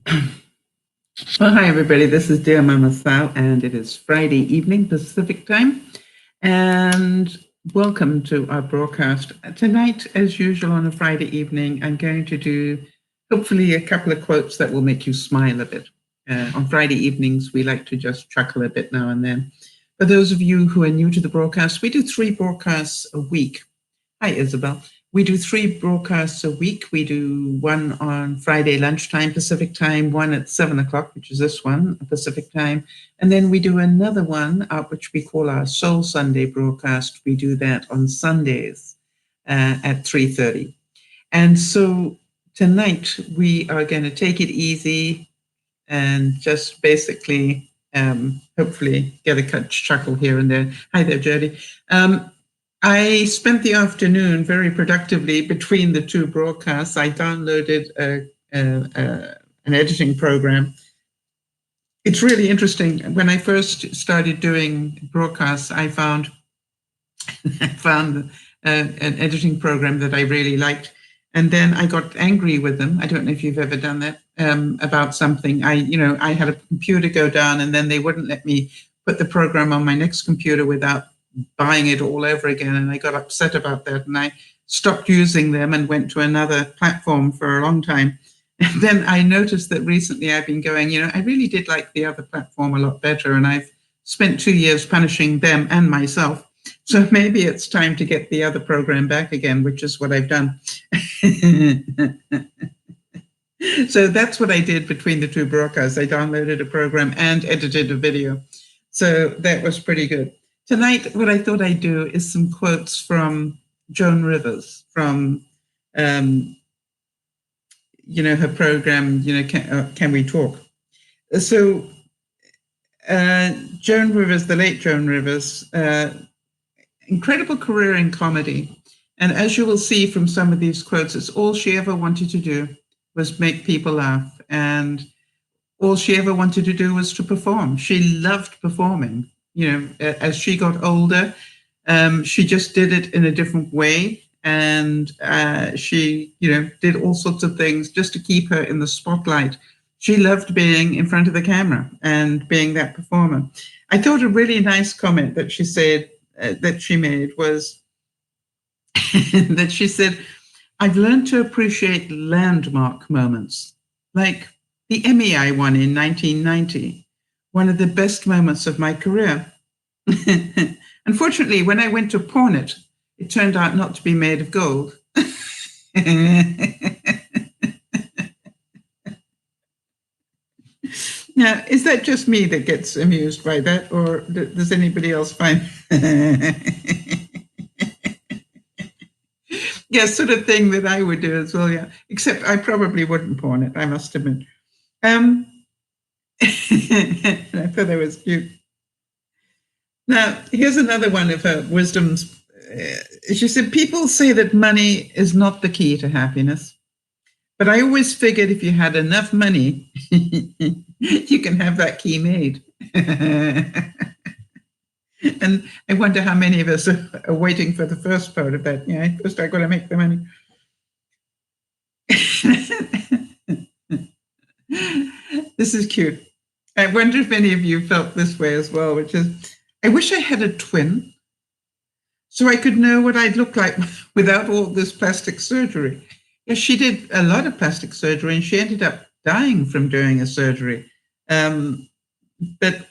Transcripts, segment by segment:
Well, hi, everybody. This is Dear Mama Sal, and it is Friday evening, Pacific time. And welcome to our broadcast. Tonight, as usual, on a Friday evening, I'm going to do hopefully a couple of quotes that will make you smile a bit. On Friday evenings, we like to just chuckle a bit now and then. For those of you who are new to the broadcast, we do 3 broadcasts a week. Hi, Isabel. We do 3 broadcasts a week. We do one on Friday lunchtime Pacific time, one at 7 o'clock, which is this one, Pacific time. And then we do another one, which we call our Soul Sunday broadcast. We do that on Sundays at 3:30. And so tonight we are going to take it easy and just basically hopefully get a chuckle here and there. Hi there, Jody. I spent the afternoon very productively between the 2 broadcasts. I downloaded an editing program. It's really interesting. When I first started doing broadcasts, I found an editing program that I really liked. And then I got angry with them. I don't know if you've ever done that, about something. I had a computer go down, and then they wouldn't let me put the program on my next computer without buying it all over again. And I got upset about that, and I stopped using them and went to another platform for a long time. And then I noticed that recently I've been going, I really did like the other platform a lot better, and I've spent 2 years punishing them and myself. So maybe it's time to get the other program back again, which is what I've done. So that's what I did between the 2 broadcasts. I downloaded a program and edited a video. So that was pretty good. Tonight, what I thought I'd do is some quotes from Joan Rivers from, her program, Can We Talk? So Joan Rivers, the late Joan Rivers, incredible career in comedy. And as you will see from some of these quotes, it's all she ever wanted to do was make people laugh. And all she ever wanted to do was to perform. She loved performing. As she got older, she just did it in a different way. And she, did all sorts of things just to keep her in the spotlight. She loved being in front of the camera and being that performer. I thought a really nice comment that she said, that she made was that she said, I've learned to appreciate landmark moments, like the Emmy I won in 1990, one of the best moments of my career. Unfortunately, when I went to pawn it, it turned out not to be made of gold. Now, is that just me that gets amused by that, or does anybody else find? Yeah, sort of thing that I would do as well, yeah. Except I probably wouldn't pawn it, I must admit. I thought that was cute. Now, here's another one of her wisdoms. She said, people say that money is not the key to happiness, but I always figured if you had enough money, you can have that key made. And I wonder how many of us are waiting for the first part of that. First I got to make the money. This is cute. I wonder if any of you felt this way as well, which is, I wish I had a twin so I could know what I'd look like without all this plastic surgery. Yes, she did a lot of plastic surgery and she ended up dying from doing a surgery. But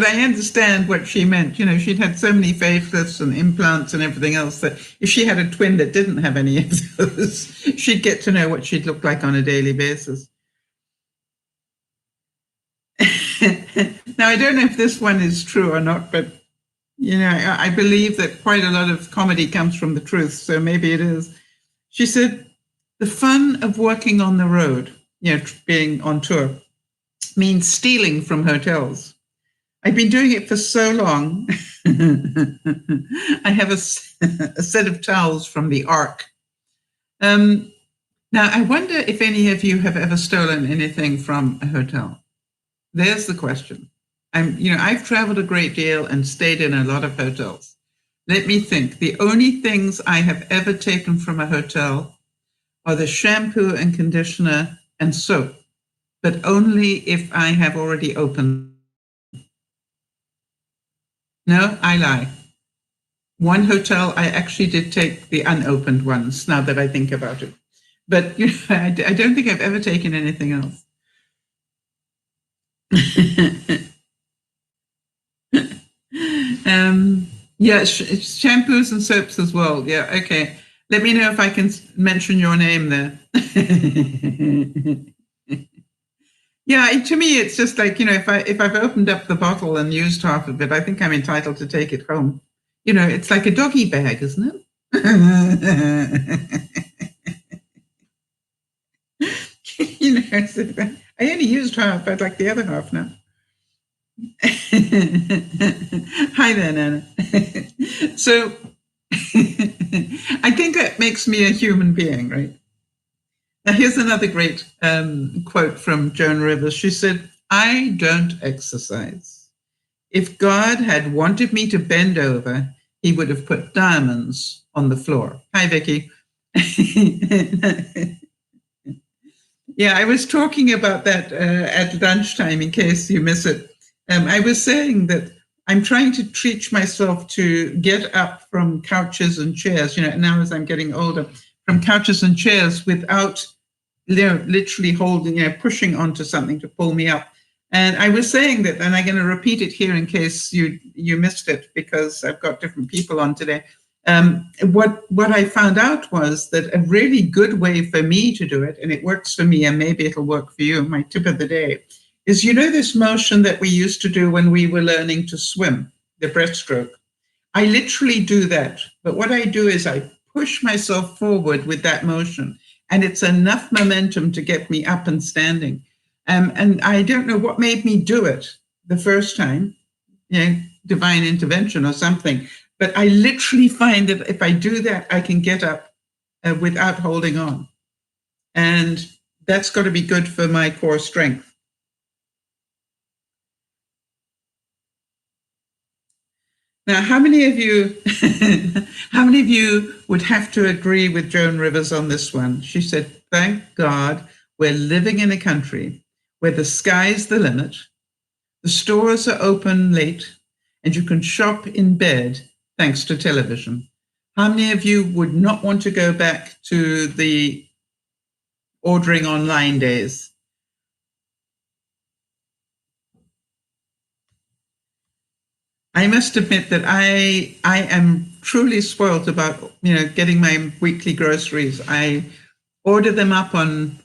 I understand what she meant. She'd had so many facelifts and implants and everything else that if she had a twin that didn't have any of those, she'd get to know what she'd look like on a daily basis. Now, I don't know if this one is true or not, but, I believe that quite a lot of comedy comes from the truth, so maybe it is. She said, the fun of working on the road, being on tour, means stealing from hotels. I've been doing it for so long. I have a set of towels from the Ark. Now, I wonder if any of you have ever stolen anything from a hotel. There's the question. I've traveled a great deal and stayed in a lot of hotels. Let me think. The only things I have ever taken from a hotel are the shampoo and conditioner and soap, but only if I have already opened. No, I lie. One hotel, I actually did take the unopened ones, now that I think about it. But I don't think I've ever taken anything else. Yeah, shampoos and soaps as well. Yeah, okay. Let me know if I can mention your name there. Yeah, to me, it's just like, if I've opened up the bottle and used half of it, I think I'm entitled to take it home. It's like a doggy bag, isn't it? I only used half. I'd like the other half now. Hi there, Nana. So I think that makes me a human being, right? Now, here's another great quote from Joan Rivers. She said, "I don't exercise. If God had wanted me to bend over, he would have put diamonds on the floor." Hi, Vicky. Yeah, I was talking about that at lunchtime in case you miss it. I was saying that I'm trying to teach myself to get up from couches and chairs, now as I'm getting older, from couches and chairs without literally holding, pushing onto something to pull me up. And I was saying that, and I'm going to repeat it here in case you missed it, because I've got different people on today. What I found out was that a really good way for me to do it, and it works for me, and maybe it'll work for you, my tip of the day, is this motion that we used to do when we were learning to swim, the breaststroke. I literally do that. But what I do is I push myself forward with that motion, and it's enough momentum to get me up and standing. And I don't know what made me do it the first time, divine intervention or something. But I literally find that if I do that, I can get up without holding on. And that's got to be good for my core strength. Now, how many of you would have to agree with Joan Rivers on this one? She said, "Thank God we're living in a country where the sky's the limit, the stores are open late, and you can shop in bed thanks to television." How many of you would not want to go back to the ordering online days? I must admit that I am truly spoiled about getting my weekly groceries. I order them up on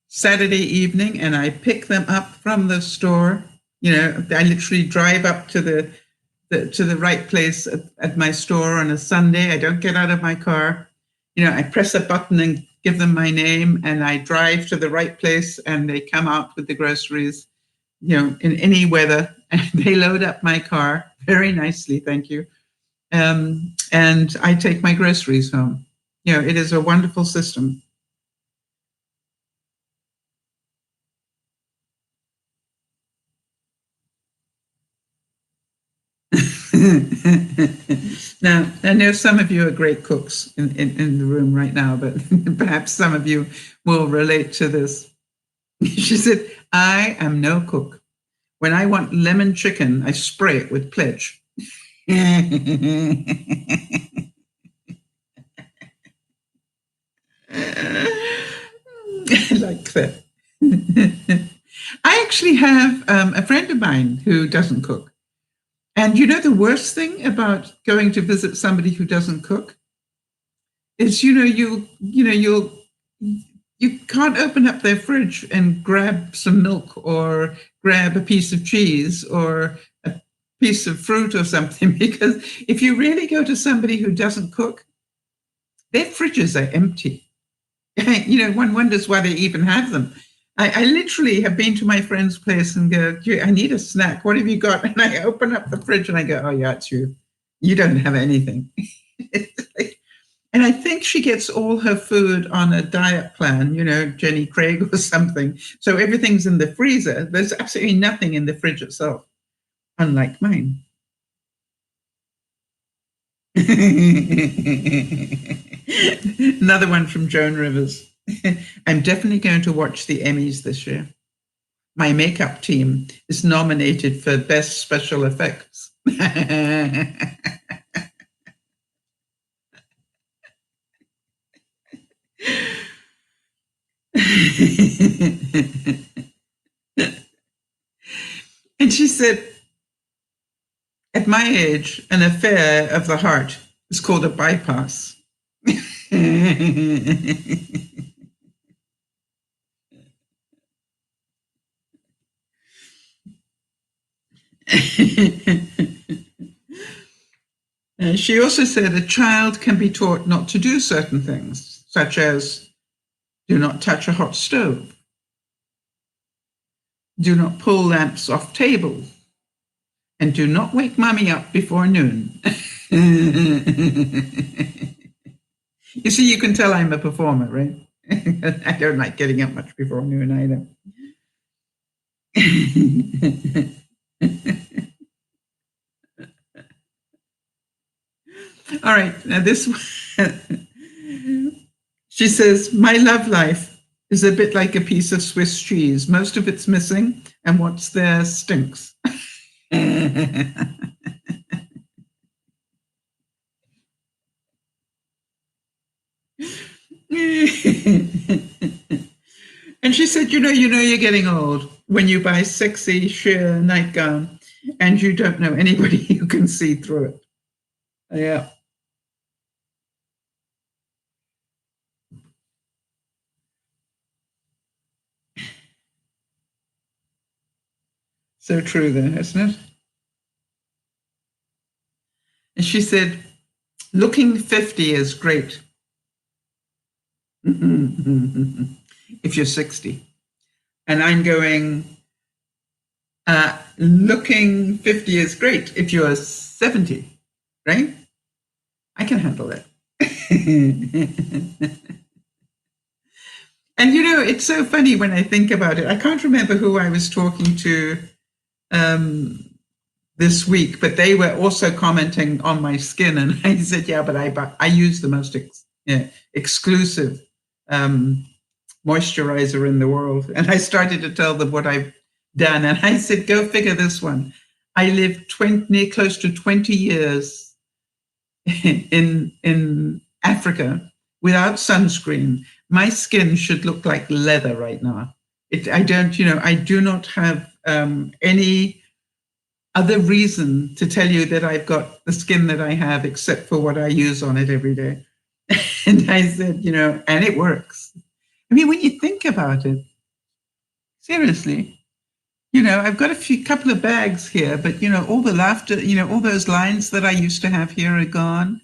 Saturday evening and I pick them up from the store. I literally drive up to the right place at my store on a Sunday. I don't get out of my car. I press a button and give them my name, and I drive to the right place, and they come out with the groceries, in any weather, and they load up my car very nicely, thank you. And I take my groceries home. It is a wonderful system. Now, I know some of you are great cooks in the room right now, but perhaps some of you will relate to this. She said, "I am no cook. When I want lemon chicken, I spray it with Pledge." I like that. I actually have a friend of mine who doesn't cook. And the worst thing about going to visit somebody who doesn't cook is, you can't open up their fridge and grab some milk or grab a piece of cheese or a piece of fruit or something, because if you really go to somebody who doesn't cook, their fridges are empty. One wonders why they even have them. I literally have been to my friend's place and go, "I need a snack. What have you got?" And I open up the fridge and I go, "Oh, yeah, it's you. You don't have anything." And I think she gets all her food on a diet plan, Jenny Craig or something. So everything's in the freezer. There's absolutely nothing in the fridge itself, unlike mine. Another one from Joan Rivers. I'm definitely going to watch the Emmys this year. My makeup team is nominated for Best Special Effects. And she said, at my age, an affair of the heart is called a bypass. She also said a child can be taught not to do certain things, such as do not touch a hot stove, do not pull lamps off tables, and do not wake mommy up before noon. You see, you can tell I'm a performer, right? I don't like getting up much before noon either. All right, now this one. She says, my love life is a bit like a piece of Swiss cheese. Most of it's missing, and what's there stinks. And she said, you're getting old when you buy sexy sheer nightgown and you don't know anybody who can see through it. Yeah. So true then, isn't it? And she said, looking 50 is great. If you're 60. And I'm going, looking 50 is great if you're 70, right? I can handle it. And it's so funny when I think about it. I can't remember who I was talking to this week, but they were also commenting on my skin, and I said, "Yeah, but I use the most exclusive moisturizer in the world." And I started to tell them what I've done, and I said, "Go figure this one. I lived close to 20 years in Africa without sunscreen. My skin should look like leather right now. I do not have any other reason to tell you that I've got the skin that I have, except for what I use on it every day." And I said, and it works. I mean, when you think about it, seriously, I've got couple of bags here, but all the laughter, all those lines that I used to have here are gone.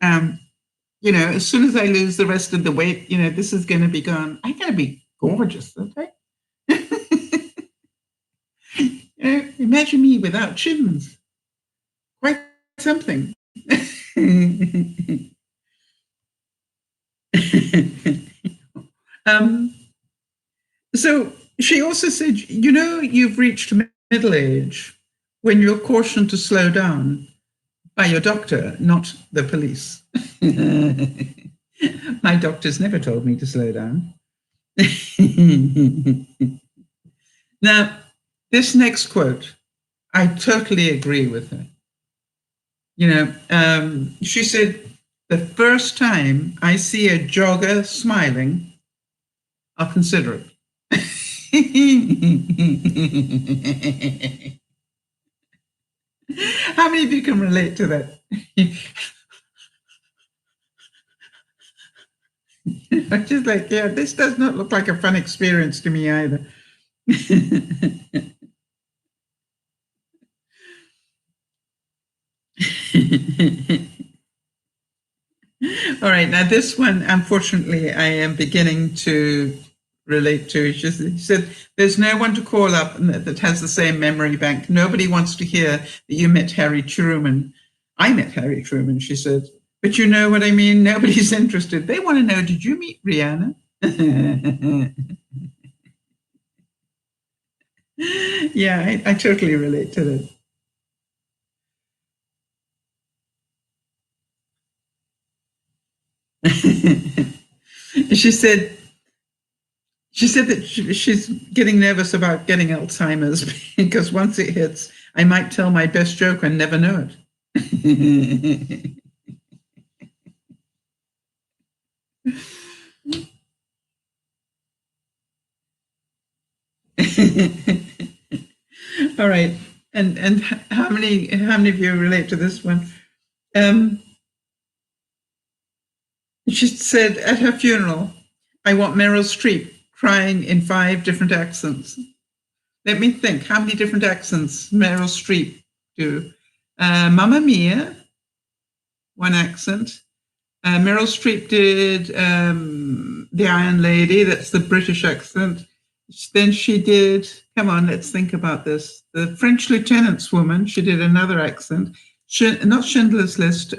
As soon as I lose the rest of the weight, this is going to be gone. I'm going to be gorgeous, okay? Imagine me without chins. Quite something. So she also said, you've reached middle age when you're cautioned to slow down by your doctor, not the police. My doctor's never told me to slow down. Now, this next quote, I totally agree with her. She said, the first time I see a jogger smiling, I'll consider it. How many of you can relate to that? I'm just like, yeah, this does not look like a fun experience to me either. All right, now this one, unfortunately, I am beginning to relate to. She said, there's no one to call up that has the same memory bank. Nobody wants to hear that you met Harry Truman. I met Harry Truman, she said. But you know what I mean? Nobody's interested. They want to know, did you meet Rihanna? Yeah, I totally relate to that. She said, She said that she's getting nervous about getting Alzheimer's because once it hits, I might tell my best joke and never know it. All right. And how many of you relate to this one? She said at her funeral, I want Meryl Streep crying in 5 different accents. Let me think, how many different accents Meryl Streep do? Mamma Mia, one accent. Meryl Streep did The Iron Lady, that's the British accent. Then she did, come on, let's think about this. The French Lieutenant's Woman, she did another accent. Not Schindler's List,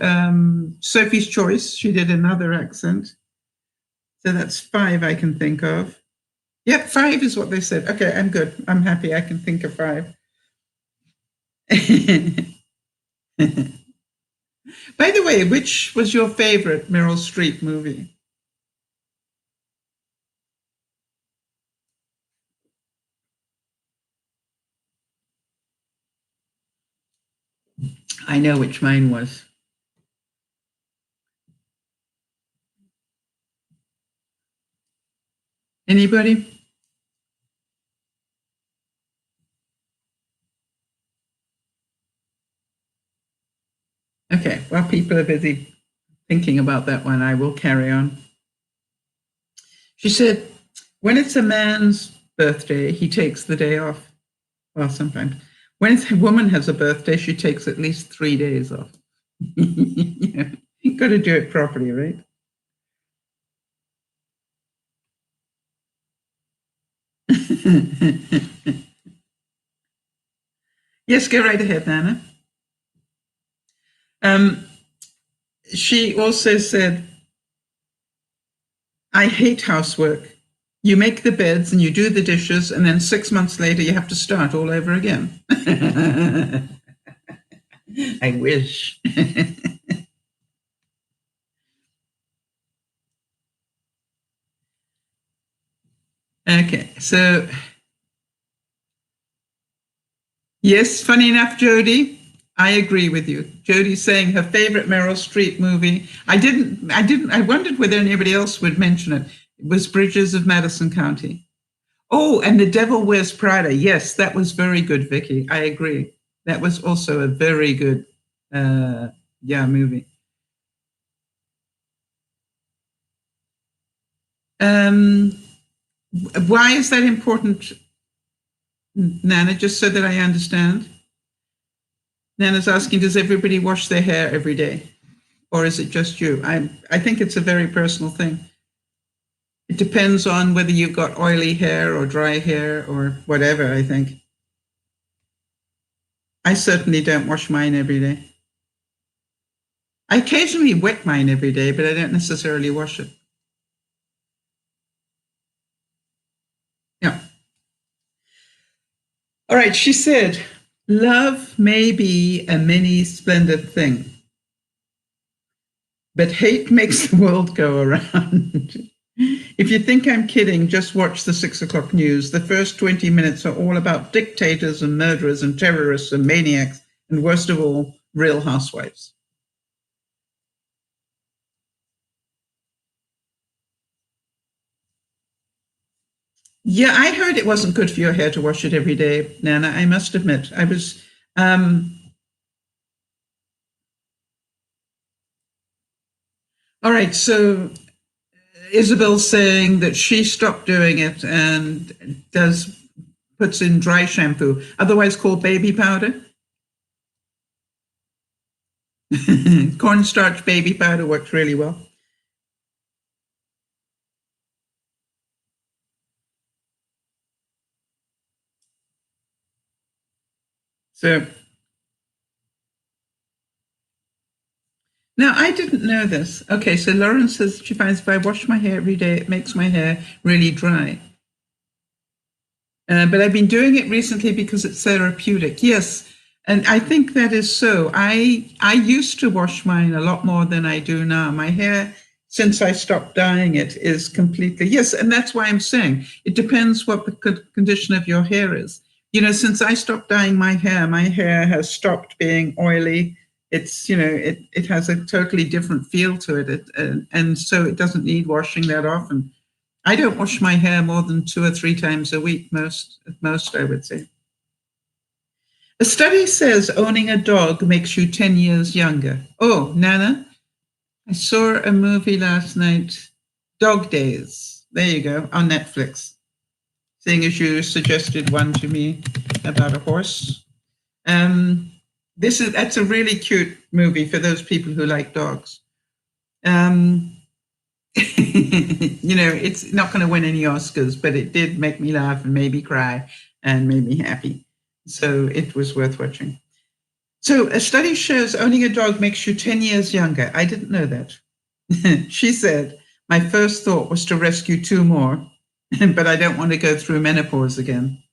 Sophie's Choice, she did another accent. So that's 5 I can think of. Yep, 5 is what they said. Okay, I'm good. I'm happy I can think of 5. By the way, which was your favorite Meryl Streep movie? I know which mine was. Anybody? Okay, while people are busy thinking about that one, I will carry on. She said, when it's a man's birthday, he takes the day off. Well, sometimes. When a woman has a birthday, she takes at least 3 days off. You've got to do it properly, right? Yes, go right ahead, Nana. She also said, I hate housework. You make the beds and you do the dishes, and then 6 months later, you have to start all over again. I wish. Okay, so yes, funny enough, Jody, I agree with you. Jody's saying her favorite Meryl Streep movie. I wondered whether anybody else would mention it. It was Bridges of Madison County. Oh, and The Devil Wears Prada. Yes, that was very good, Vicky. I agree. That was also a very good, movie. Why is that important, Nana, just so that I understand? Nana's asking, does everybody wash their hair every day? Or is it just you? I think it's a very personal thing. It depends on whether you've got oily hair or dry hair or whatever, I think. I certainly don't wash mine every day. I occasionally wet mine every day, but I don't necessarily wash it. Yeah. All right, she said, love may be a many splendid thing, but hate makes the world go around. If you think I'm kidding, just watch the 6 o'clock news. The first 20 minutes are all about dictators and murderers and terrorists and maniacs, and worst of all, real housewives. Yeah, I heard it wasn't good for your hair to wash it every day, Nana. I must admit, I was. All right, so Isabel's saying that she stopped doing it and puts in dry shampoo, otherwise called baby powder. Cornstarch baby powder works really well. So now I didn't know this. Okay, so Lauren says she finds if I wash my hair every day, it makes my hair really dry. But I've been doing it recently because it's therapeutic. Yes, and I think that is so. I used to wash mine a lot more than I do now. My hair since I stopped dyeing it is completely, yes. And that's why I'm saying it depends what the condition of your hair is. Since I stopped dyeing my hair has stopped being oily. It's, it has a totally different feel to it. And so it doesn't need washing that often. I don't wash my hair more than 2 or 3 times a week, at most, I would say. A study says owning a dog makes you 10 years younger. Oh, Nana, I saw a movie last night, Dog Days. There you go, on Netflix. Seeing as you suggested one to me about a horse. That's a really cute movie for those people who like dogs. It's not going to win any Oscars, but it did make me laugh and made me cry and made me happy. So it was worth watching. So a study shows owning a dog makes you 10 years younger. I didn't know that. She said, my first thought was to rescue 2 more, but I don't want to go through menopause again.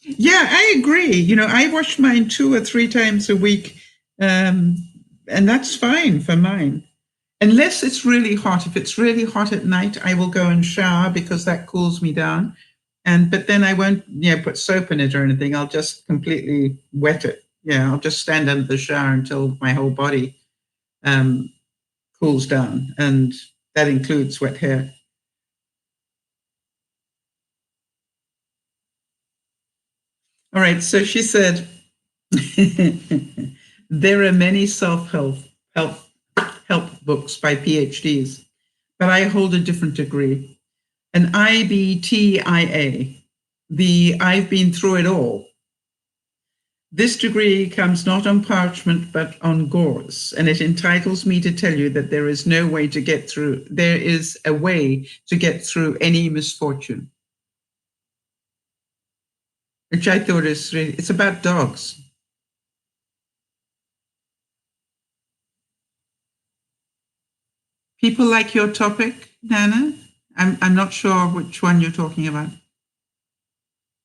Yeah, I agree. I wash mine 2 or 3 times a week, and that's fine for mine. Unless it's really hot. If it's really hot at night, I will go and shower because that cools me down. But then I won't, put soap in it or anything. I'll just completely wet it. Yeah, I'll just stand under the shower until my whole body cools down, and that includes wet hair. All right, so she said, there are many self-help books by PhDs, but I hold a different degree, an IBTIA, the I've been through it all. This degree comes not on parchment, but on gauze, and it entitles me to tell you that there is a way to get through any misfortune. Which I thought it's about dogs. People like your topic, Nana? I'm not sure which one you're talking about.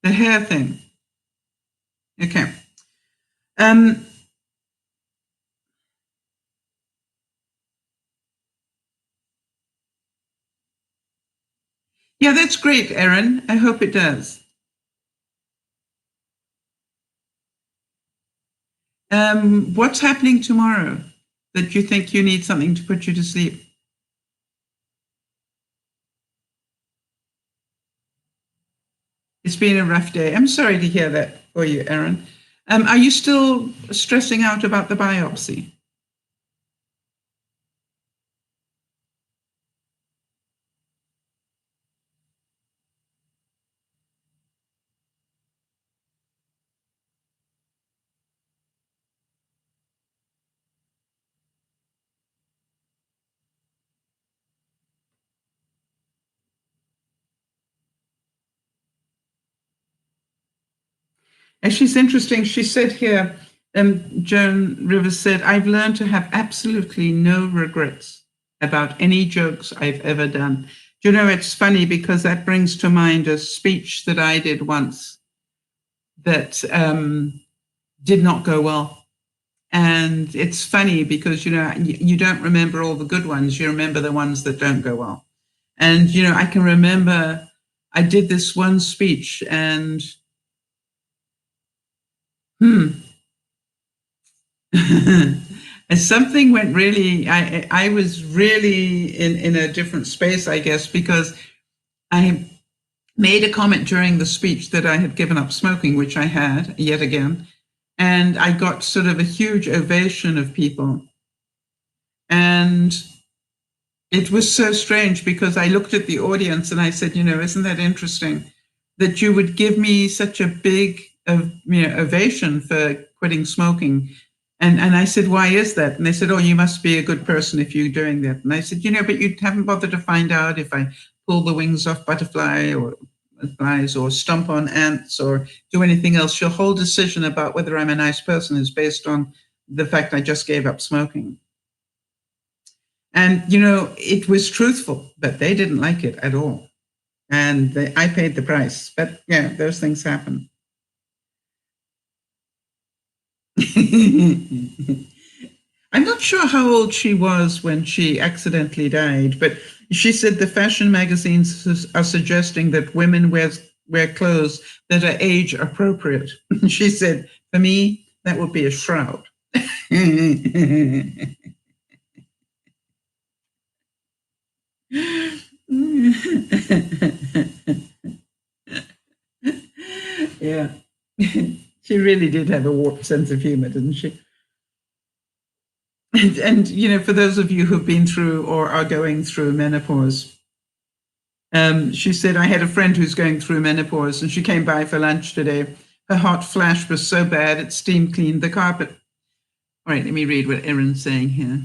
The hair thing. Okay. Yeah, that's great, Erin. I hope it does. What's happening tomorrow that you think you need something to put you to sleep? It's been a rough day. I'm sorry to hear that for you, Erin. Are you still stressing out about the biopsy? And she's interesting. She said here, Joan Rivers said, I've learned to have absolutely no regrets about any jokes I've ever done. It's funny because that brings to mind a speech that I did once that did not go well. And it's funny because, you don't remember all the good ones. You remember the ones that don't go well. And, I can remember I did this one speech and something went really, I was really in a different space, I guess, because I made a comment during the speech that I had given up smoking, which I had yet again. And I got sort of a huge ovation of people. And it was so strange because I looked at the audience and I said, isn't that interesting that you would give me such a big ovation for quitting smoking? And I said, why is that? And they said, oh, you must be a good person if you're doing that. And I said, but you haven't bothered to find out if I pull the wings off butterflies or stomp on ants or do anything else. Your whole decision about whether I'm a nice person is based on the fact I just gave up smoking. And, it was truthful, but they didn't like it at all. And I paid the price. But, yeah, those things happen. I'm not sure how old she was when she accidentally died, but she said the fashion magazines are suggesting that women wear clothes that are age appropriate. She said, for me, that would be a shroud. Yeah. She really did have a warped sense of humor, didn't she? And, you know, for those of you who've been through or are going through menopause, she said, I had a friend who's going through menopause and she came by for lunch today. Her hot flash was so bad it steam cleaned the carpet. All right, let me read what Erin's saying here.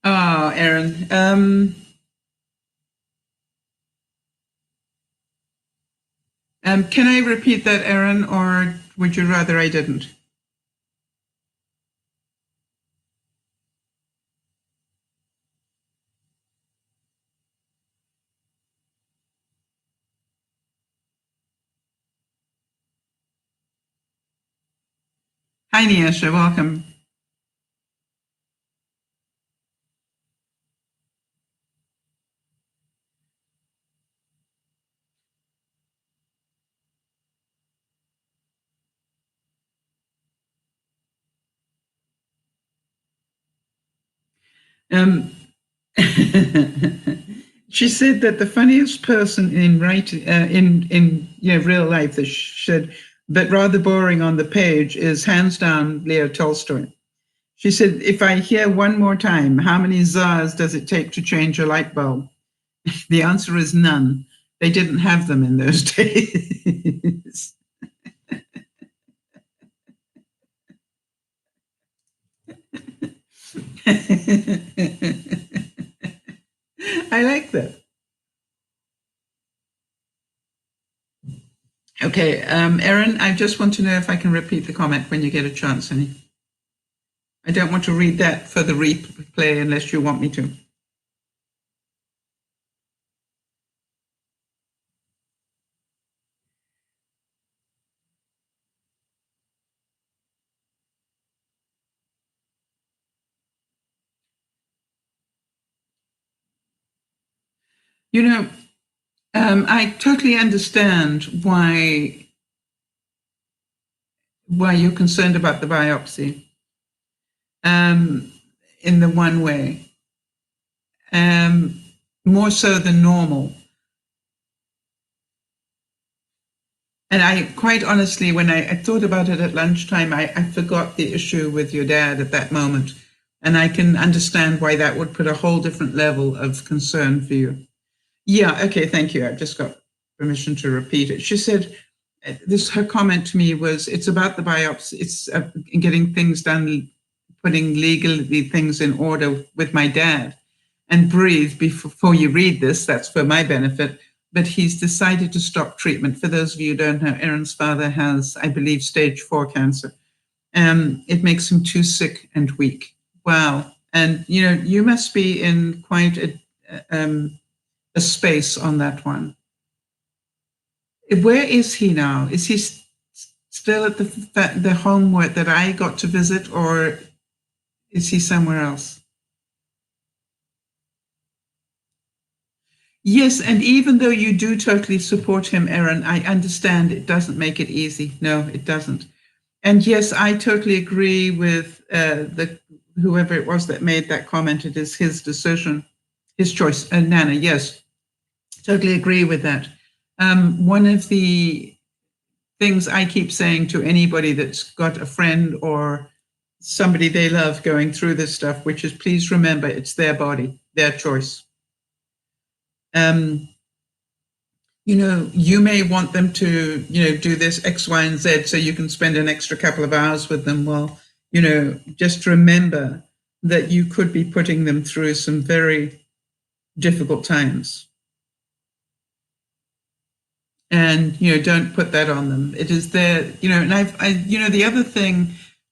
Oh, Erin. Can I repeat that, Erin, or would you rather I didn't? Hi, Niasha. Welcome. Um, she said that the funniest person in real life that she said, but rather boring on the page, is hands down Leo Tolstoy. She said, if I hear one more time, how many czars does it take to change a light bulb? The answer is none. They didn't have them in those days. I like that. Okay, Erin, I just want to know if I can repeat the comment when you get a chance, honey. I don't want to read that for the replay unless you want me to. You know, I totally understand why you're concerned about the biopsy. In the one way, more so than normal. And I quite honestly, when I thought about it at lunchtime, I forgot the issue with your dad at that moment. And I can understand why that would put a whole different level of concern for you. Yeah, okay, thank you. I've just got permission to repeat it. She said, her comment to me was, it's about the biopsy. It's getting things done, putting legally things in order with my dad. And breathe before you read this, that's for my benefit. But he's decided to stop treatment. For those of you who don't know, Erin's father has, I believe, stage 4 cancer. It makes him too sick and weak. Wow. And, you know, you must be in quite a space on that one. Where is he now? Is he still at the home that I got to visit, or is he somewhere else? Yes, and even though you do totally support him, Erin, I understand it doesn't make it easy. No, it doesn't. And yes, I totally agree with whoever it was that made that comment. It is his decision, his choice. And Nana, yes, totally agree with that. One of the things I keep saying to anybody that's got a friend or somebody they love going through this stuff, which is, please remember, it's their body, their choice. You know, you may want them to, you know, do this X, Y, and Z so you can spend an extra couple of hours with them. Well, you know, just remember that you could be putting them through some very difficult times. And, you know, don't put that on them. It is their, you know, and you know, the other thing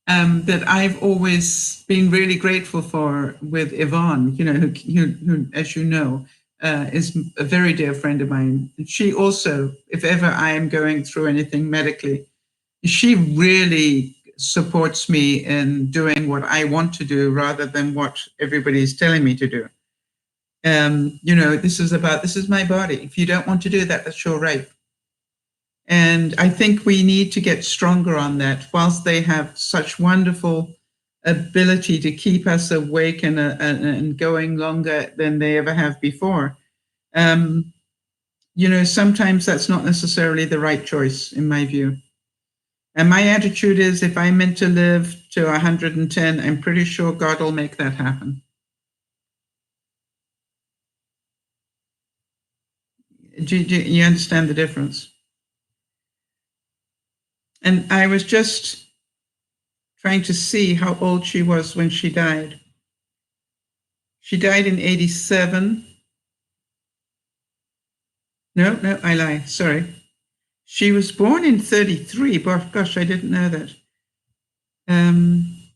that I've always been really grateful for with Yvonne, who as you know, is a very dear friend of mine. She also, if ever I am going through anything medically, she really supports me in doing what I want to do rather than what everybody is telling me to do. This is my body. If you don't want to do that, that's your right. And I think we need to get stronger on that. Whilst they have such wonderful ability to keep us awake and going longer than they ever have before, sometimes that's not necessarily the right choice, in my view. And my attitude is, if I'm meant to live to 110, I'm pretty sure God will make that happen. Do you understand the difference? And I was just trying to see how old she was when she died. She died in 87. No, I lie. Sorry. She was born in 33. Gosh, I didn't know that. Hang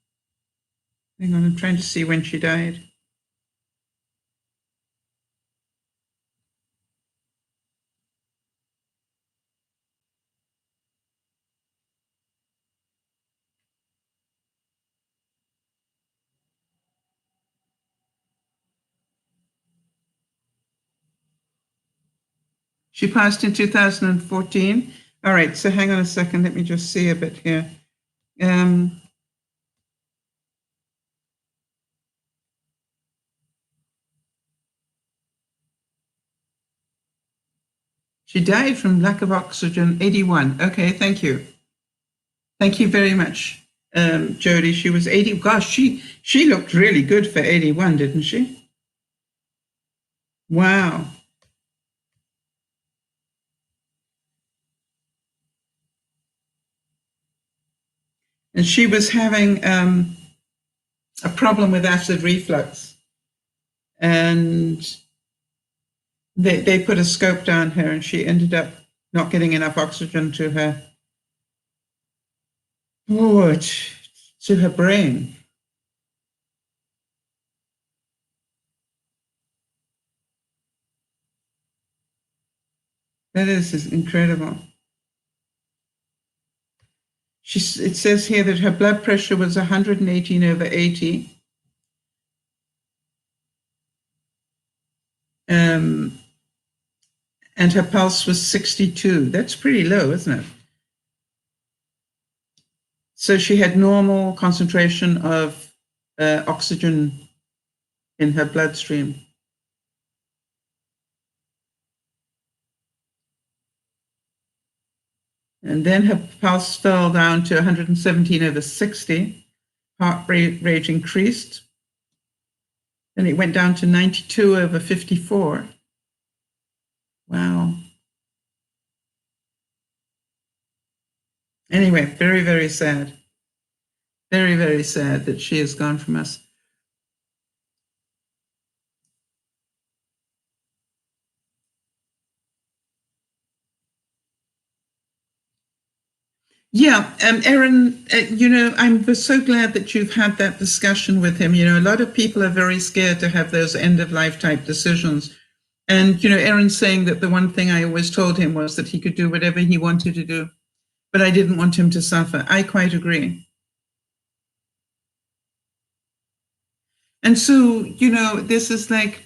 on, I'm trying to see when she died. She passed in 2014. All right, so hang on a second. Let me just see a bit here. She died from lack of oxygen, 81. Okay, thank you. Thank you very much, Jody. She was 80. Gosh, she looked really good for 81, didn't she? Wow. And she was having a problem with acid reflux. And they put a scope down her, and she ended up not getting enough oxygen to her brain. That is incredible. It says here that her blood pressure was 118/80. And her pulse was 62. That's pretty low, isn't it? So she had normal concentration of oxygen in her bloodstream. And then her pulse fell down to 117/60. Heart rate increased. Then it went down to 92/54. Wow. Anyway, very, very sad. Very, very sad that she has gone from us. Yeah, Erin, I'm so glad that you've had that discussion with him. A lot of people are very scared to have those end-of-life type decisions. And, Erin's saying that the one thing I always told him was that he could do whatever he wanted to do, but I didn't want him to suffer. I quite agree. And so, this is like,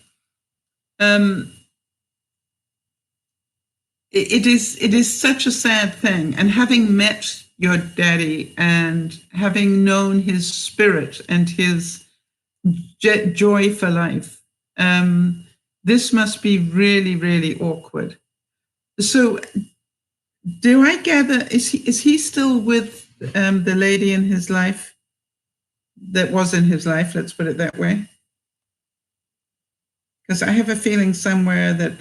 it is such a sad thing. And having met your daddy and having known his spirit and his joy for life, this must be really, really awkward. So, do I gather, is he still with the lady in his life that was in his life? Let's put it that way. Because I have a feeling somewhere that,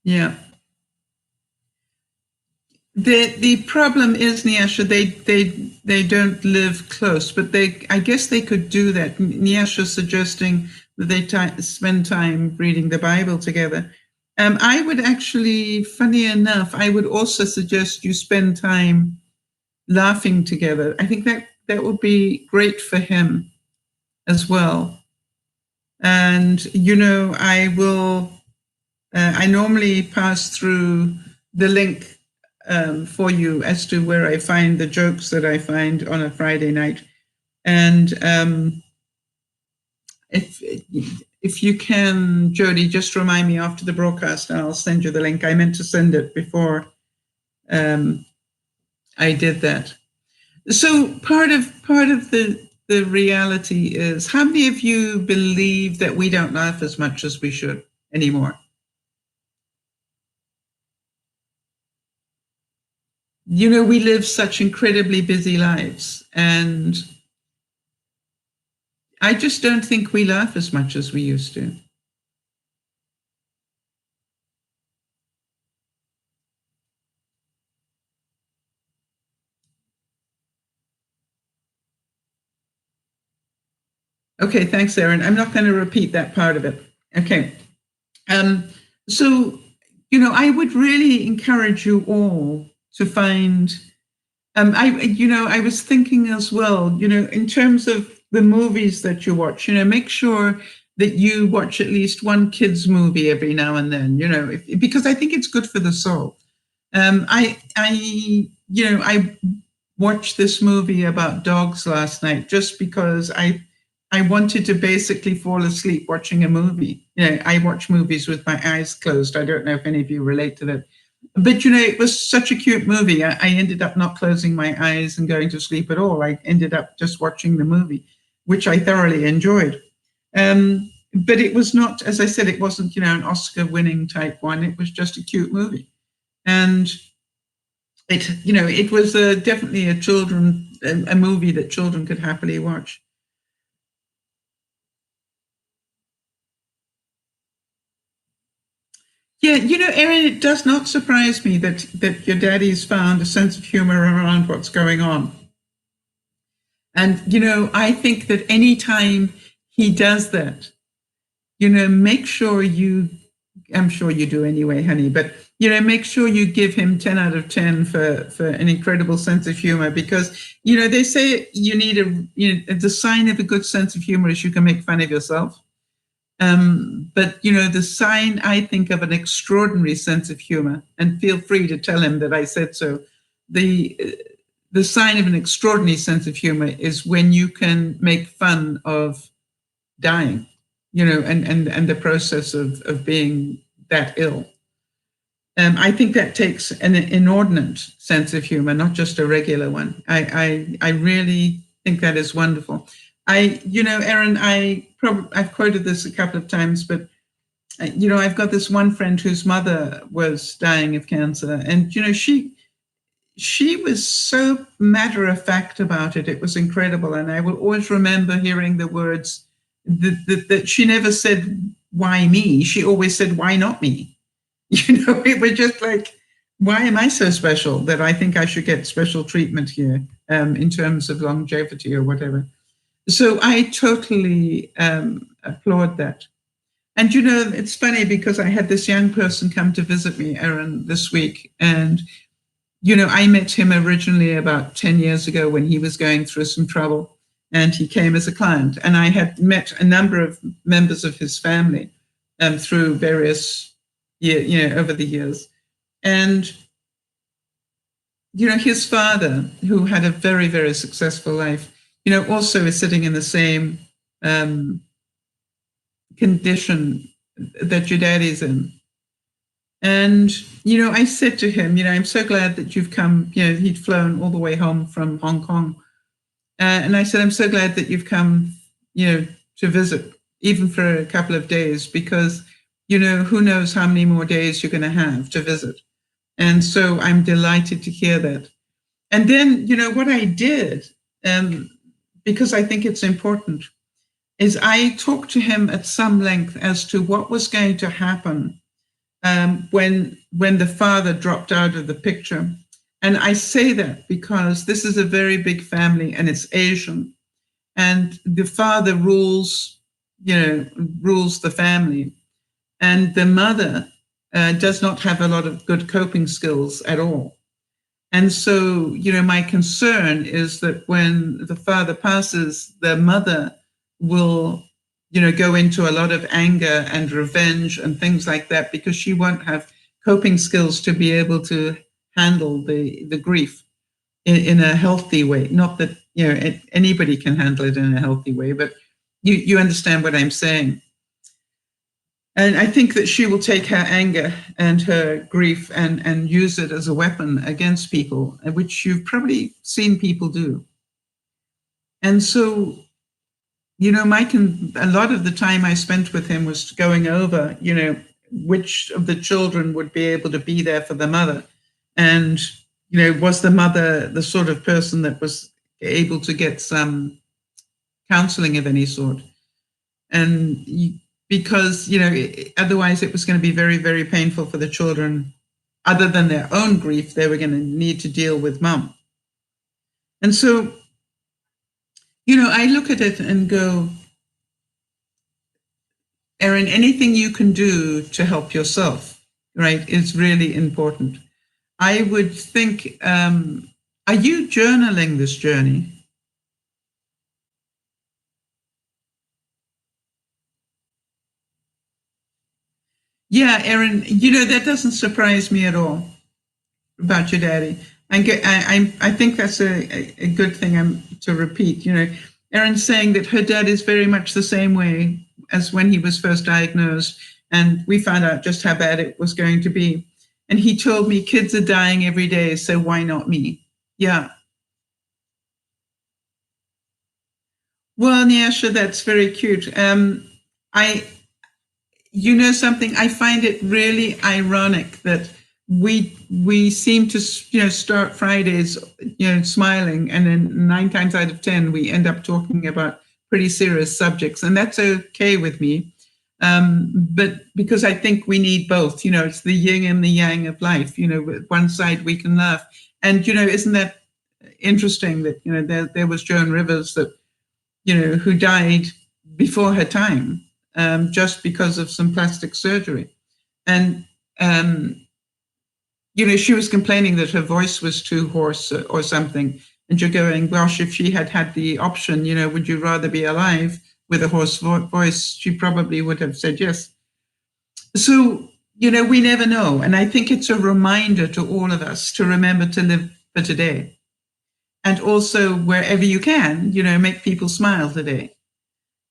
yeah. The problem is, Nyasha, they don't live close, but I guess they could do that. Nyasha suggesting that they spend time reading the Bible together. I would actually, funny enough, I would also suggest you spend time laughing together. I think that would be great for him as well. And, I normally pass through the link for you as to where I find the jokes that I find on a Friday night. And if you can, Jody, just remind me after the broadcast and I'll send you the link. I meant to send it before I did that. So part of the reality is, how many of you believe that we don't laugh as much as we should anymore? We live such incredibly busy lives, and I just don't think we laugh as much as we used to. Okay, thanks, Erin. I'm not going to repeat that part of it. Okay. So, I would really encourage you all to find, I was thinking as well, in terms of the movies that you watch, make sure that you watch at least one kids movie every now and then, because I think it's good for the soul. I watched this movie about dogs last night just because I wanted to basically fall asleep watching a movie. I watch movies with my eyes closed. I don't know if any of you relate to that. But, it was such a cute movie. I ended up not closing my eyes and going to sleep at all. I ended up just watching the movie, which I thoroughly enjoyed. But it was not, as I said, it wasn't, an Oscar-winning type one. It was just a cute movie. And it was definitely a movie that children could happily watch. Yeah, Erin, it does not surprise me that your daddy's found a sense of humor around what's going on. And, I think that anytime he does that, make sure I'm sure you do anyway, honey, but, make sure you give him 10 out of 10 for an incredible sense of humor, because, they say you need the sign of a good sense of humor is you can make fun of yourself. But, the sign, I think, of an extraordinary sense of humor, and feel free to tell him that I said so, the sign of an extraordinary sense of humor is when you can make fun of dying, and the process of being that ill. I think that takes an inordinate sense of humor, not just a regular one. I really think that is wonderful. Erin, I've quoted this a couple of times, but I've got this one friend whose mother was dying of cancer, and she was so matter of fact about it. It was incredible, and I will always remember hearing the words that she never said, "Why me?" She always said, "Why not me?" It was just like, why am I so special that I think I should get special treatment here in terms of longevity or whatever? So I totally applaud that. And, it's funny because I had this young person come to visit me, Erin, this week. And, I met him originally about 10 years ago when he was going through some trouble. And he came as a client. And I had met a number of members of his family through various, over the years. And, his father, who had a very, very successful life, also is sitting in the same condition that your daddy's in. And, I said to him, I'm so glad that you've come, he'd flown all the way home from Hong Kong. And I said, I'm so glad that you've come, to visit, even for a couple of days, because, who knows how many more days you're going to have to visit. And so I'm delighted to hear that. And then, what I did, because I think it's important, is I talked to him at some length as to what was going to happen when the father dropped out of the picture. And I say that because this is a very big family and it's Asian. And the father rules the family. And the mother does not have a lot of good coping skills at all. And so, my concern is that when the father passes, the mother will, go into a lot of anger and revenge and things like that, because she won't have coping skills to be able to handle the grief in a healthy way. Not that, anybody can handle it in a healthy way, but you understand what I'm saying. And I think that she will take her anger and her grief and use it as a weapon against people, which you've probably seen people do. And so, a lot of the time I spent with him was going over, which of the children would be able to be there for the mother. And, was the mother the sort of person that was able to get some counseling of any sort? And because, otherwise it was going to be very, very painful for the children. Other than their own grief, they were going to need to deal with mom. And so, I look at it and go, Erin, anything you can do to help yourself, right, is really important. I would think, are you journaling this journey? Yeah, Erin, that doesn't surprise me at all about your daddy. I think that's a good thing to repeat. Erin's saying that her dad is very much the same way as when he was first diagnosed, and we found out just how bad it was going to be. And he told me, kids are dying every day, so why not me? Yeah. Well, Nyasha, that's very cute. Something, I find it really ironic that we seem to, start Fridays, smiling, and then 9 times out of 10, we end up talking about pretty serious subjects. And that's okay with me. But because I think we need both, it's the yin and the yang of life, with one side we can laugh. And, isn't that interesting that, there was Joan Rivers that, who died before her time, just because of some plastic surgery. And, she was complaining that her voice was too hoarse or something. And you're going, gosh, if she had had the option, would you rather be alive with a hoarse voice? She probably would have said yes. So, we never know. And I think it's a reminder to all of us to remember to live for today. And also, wherever you can, make people smile today.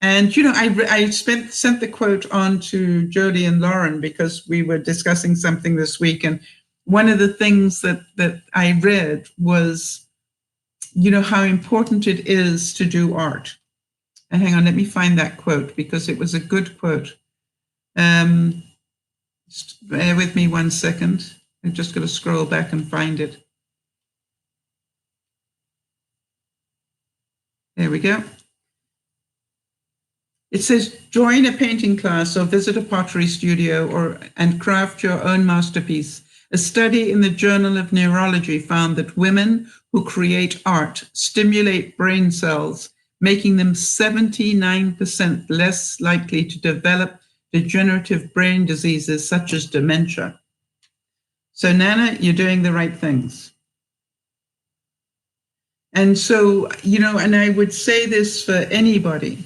And, I sent the on on to Jody and Lauren because we were discussing something this week. And one of the things that I read was, how important it is to do art. And hang on, let me find that quote because it was a good quote. Just bear with me 1 second. I'm just going to scroll back and find it. There we go. It says, join a painting class or visit a pottery studio and craft your own masterpiece. A study in the Journal of Neurology found that women who create art stimulate brain cells, making them 79% less likely to develop degenerative brain diseases such as dementia. So, Nana, you're doing the right things. And so, and I would say this for anybody,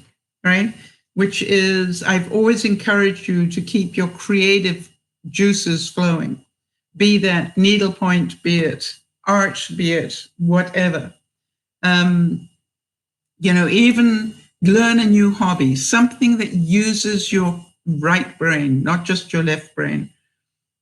right? Which is, I've always encouraged you to keep your creative juices flowing, be that needlepoint, be it art, be it whatever. Even learn a new hobby, something that uses your right brain, not just your left brain.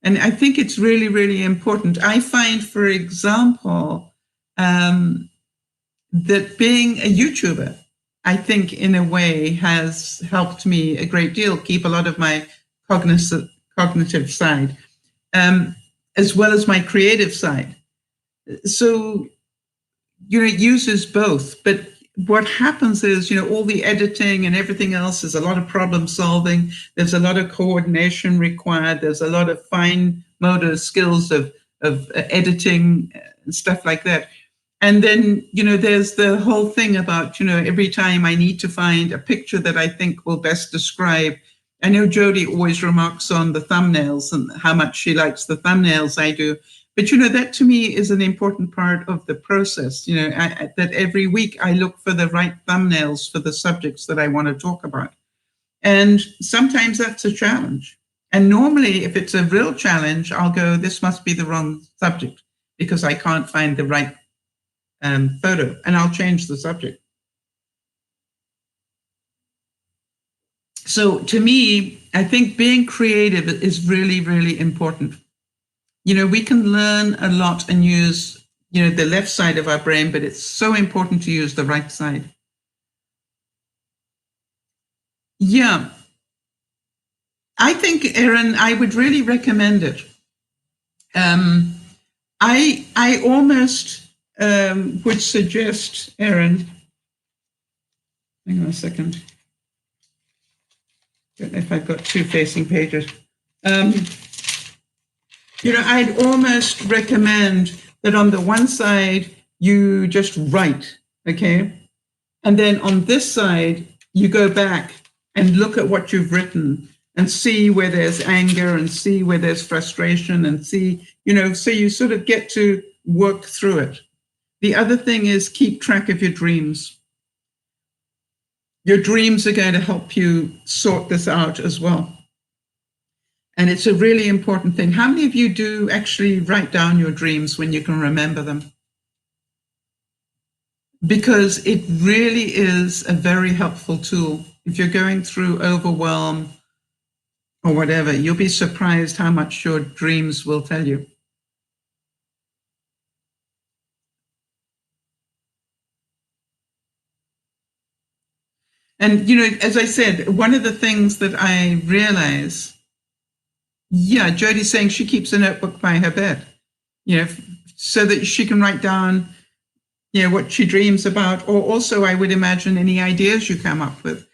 And I think it's really, really important. I find, for example, that being a YouTuber, I think in a way has helped me a great deal keep a lot of my cognitive side, as well as my creative side. So, it uses both. But what happens is, all the editing and everything else is a lot of problem solving. There's a lot of coordination required. There's a lot of fine motor skills of editing and stuff like that. And then, there's the whole thing about, every time I need to find a picture that I think will best describe, I know Jody always remarks on the thumbnails and how much she likes the thumbnails I do. But, that to me is an important part of the process, that every week I look for the right thumbnails for the subjects that I want to talk about. And sometimes that's a challenge. And normally, if it's a real challenge, I'll go, this must be the wrong subject because I can't find the right photo, and I'll change the subject. So to me, I think being creative is really, really important. We can learn a lot and use, the left side of our brain, but it's so important to use the right side. Yeah. I think, Erin, I would really recommend it. I almost would suggest, Erin, hang on a second. Don't know if I've got two facing pages. I'd almost recommend that on the one side, you just write, okay? And then on this side, you go back and look at what you've written and see where there's anger and see where there's frustration and see, so you sort of get to work through it. The other thing is keep track of your dreams. Your dreams are going to help you sort this out as well. And it's a really important thing. How many of you do actually write down your dreams when you can remember them? Because it really is a very helpful tool. If you're going through overwhelm or whatever, you'll be surprised how much your dreams will tell you. And, as I said, one of the things that I realize, Jody's saying she keeps a notebook by her bed, so that she can write down, what she dreams about, or also I would imagine any ideas you come up with.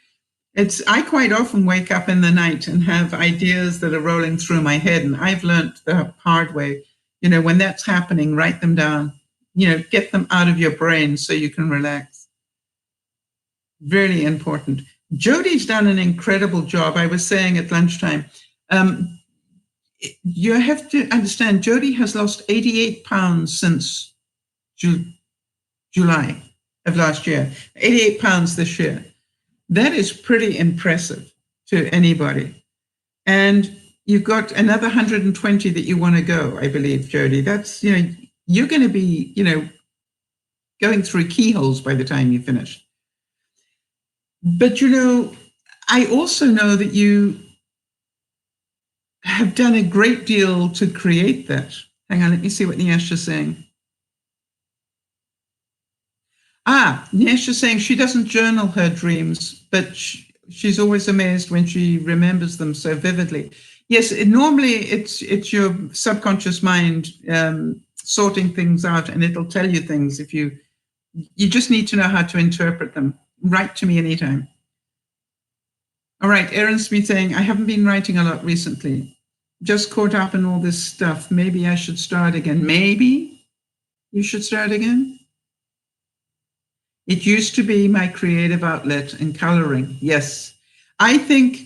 I quite often wake up in the night and have ideas that are rolling through my head, and I've learned the hard way, when that's happening, write them down, get them out of your brain so you can relax. Really important. Jody's done an incredible job. I was saying at lunchtime, you have to understand, Jody has lost 88 pounds since July of last year, 88 pounds this year. That is pretty impressive to anybody. And you've got another 120 that you want to go, I believe, Jody. That's, you're going to be, going through keyholes by the time you finish. But, I also know that you have done a great deal to create that. Hang on, let me see what Nyasha's saying. Nyasha's saying she doesn't journal her dreams, but she's always amazed when she remembers them so vividly. Yes, normally it's your subconscious mind sorting things out, and it'll tell you things if you just need to know how to interpret them. Write to me anytime. All right, Erin Smith saying, I haven't been writing a lot recently. Just caught up in all this stuff. Maybe I should start again. Maybe you should start again. It used to be my creative outlet in coloring. Yes. I think,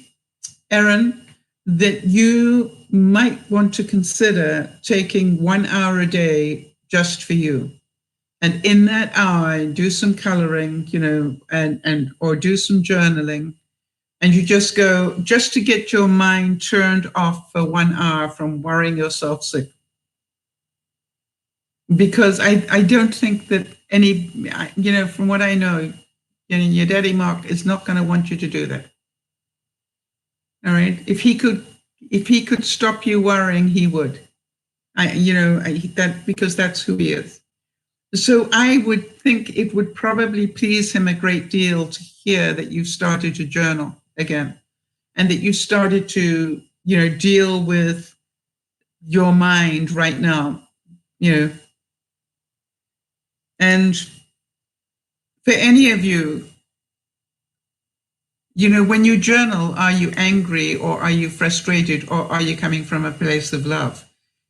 Erin, that you might want to consider taking 1 hour a day just for you. And in that hour, do some coloring, or do some journaling. And you just go, just to get your mind turned off for 1 hour from worrying yourself sick. Because I don't think that any, from what I know, your daddy Mark is not going to want you to do that. All right. If he could stop you worrying, he would. Because that's who he is. So I would think it would probably please him a great deal to hear that you've started to journal again, and that you started to, deal with your mind right now, And for any of you, when you journal, are you angry or are you frustrated or are you coming from a place of love?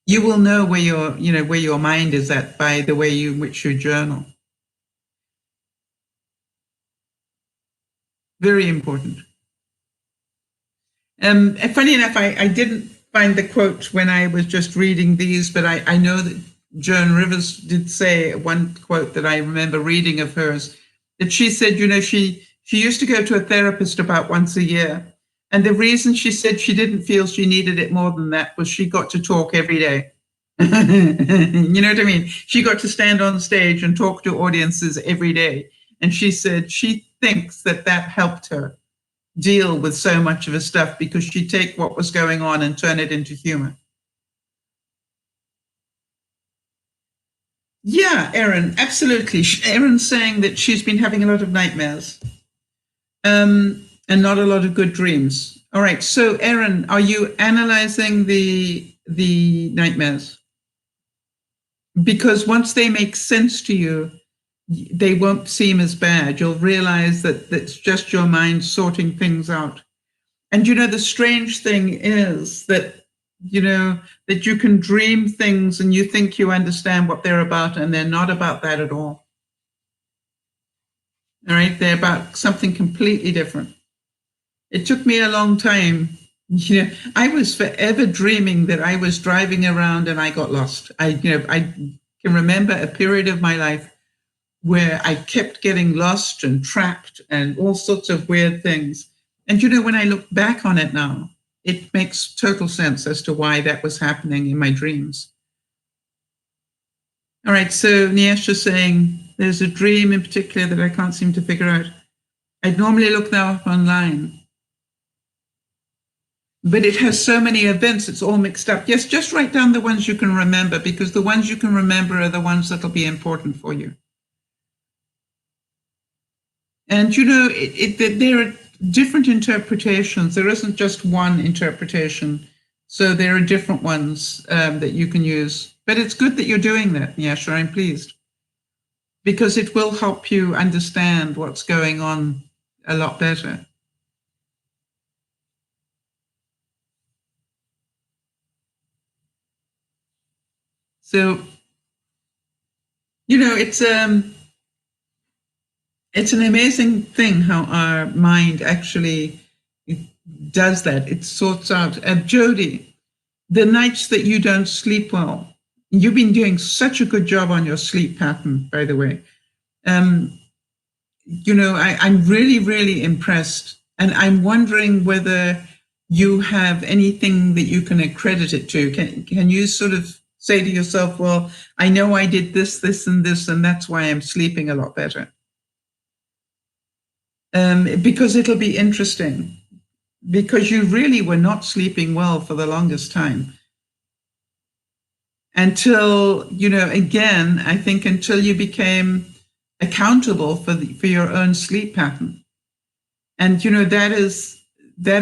You will know where your mind is at by the way in which you journal. Very important. Funny enough, I didn't find the quote when I was just reading these, but I know that Joan Rivers did say one quote that I remember reading of hers, that she said, she used to go to a therapist about once a year. And the reason she said she didn't feel she needed it more than that was she got to talk every day. You know what I mean? She got to stand on stage and talk to audiences every day. And she said she thinks that helped her deal with so much of her stuff because she'd take what was going on and turn it into humor. Yeah, Erin, absolutely. Erin's saying that she's been having a lot of nightmares and not a lot of good dreams. All right, so Erin, are you analyzing the nightmares? Because once they make sense to you, they won't seem as bad. You'll realize that it's just your mind sorting things out. And the strange thing is that that you can dream things and you think you understand what they're about, and they're not about that at all. All right, they're about something completely different. It took me a long time. I was forever dreaming that I was driving around and I got lost. I can remember a period of my life where I kept getting lost and trapped and all sorts of weird things. And when I look back on it now, it makes total sense as to why that was happening in my dreams. All right, so Niesha's saying there's a dream in particular that I can't seem to figure out. I'd normally look that up online, but it has so many events, it's all mixed up. Yes, just write down the ones you can remember, because the ones you can remember are the ones that'll be important for you. And there are different interpretations. There isn't just one interpretation. So there are different ones that you can use. But it's good that you're doing that, Nyasha. I'm pleased. Because it will help you understand what's going on a lot better. So, it's an amazing thing how our mind actually does that. It sorts out. Jody, the nights that you don't sleep well, you've been doing such a good job on your sleep pattern, by the way. I'm really, really impressed. And I'm wondering whether you have anything that you can accredit it to. Can you sort of say to yourself, well, I know I did this, this, and this, and that's why I'm sleeping a lot better? Because it'll be interesting. Because you really were not sleeping well for the longest time. Until, again, I think until you became accountable for your own sleep pattern. And, that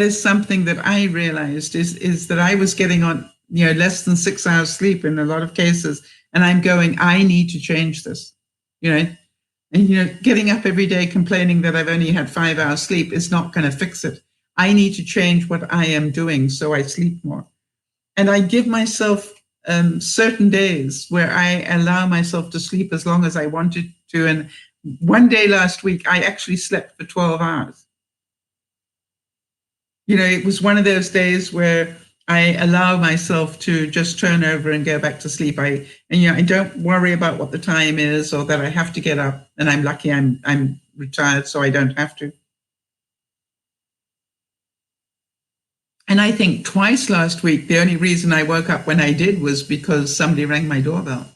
is something that I realized is that I was getting on, less than 6 hours sleep in a lot of cases. And I'm going, I need to change this, and, getting up every day complaining that I've only had 5 hours sleep is not going to fix it. I need to change what I am doing so I sleep more. And I give myself certain days where I allow myself to sleep as long as I wanted to. And one day last week, I actually slept for 12 hours. It was one of those days where I allow myself to just turn over and go back to sleep. I don't worry about what the time is or that I have to get up. And I'm lucky I'm retired, so I don't have to. And I think twice last week, the only reason I woke up when I did was because somebody rang my doorbell.